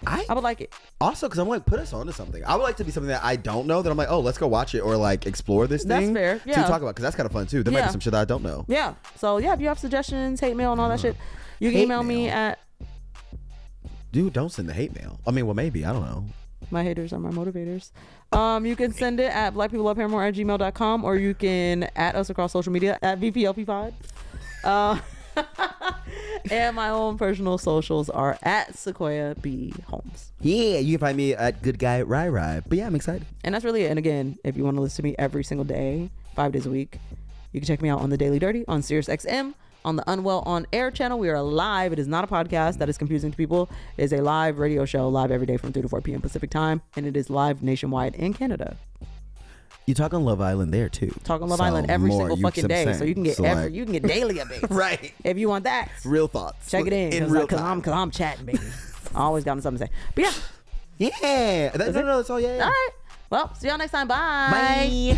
I would like it. Also, because I'm like, put us onto something. I would like to be something that I don't know that I'm like, oh, let's go watch it or like explore this thing. That's fair. Yeah. To talk about, because that's kind of fun too. There might be some shit that I don't know. Yeah. So yeah, if you have suggestions, hate mail and all that shit, you can email me at. Dude, don't send the hate mail. I mean, well, maybe. I don't know. My haters are my motivators. You can send it at blackpeopleloveparamore@gmail.com or you can at us across social media at VPLP5. And my own personal socials are at Sequoia B Holmes. Yeah, you can find me at Good Guy Rai. But yeah, I'm excited. And that's really it. And again, if you want to listen to me every single day, 5 days a week, you can check me out on The Daily Dirty on SiriusXM. On the Unwell On Air channel, we are live. It is not a podcast. That is confusing to people. It is a live radio show, live every day from 3 to 4 p.m. Pacific time. And it is live nationwide in Canada. You talk on Love Island there too. Talk on Love Island every single fucking day, so you can get you can get daily updates. Right. If you want that. Real thoughts. Check it in real time. Cause I'm chatting, baby. I always got something to say. But yeah. Yeah. That's all. Yeah. All right. Well, see y'all next time. Bye. Bye.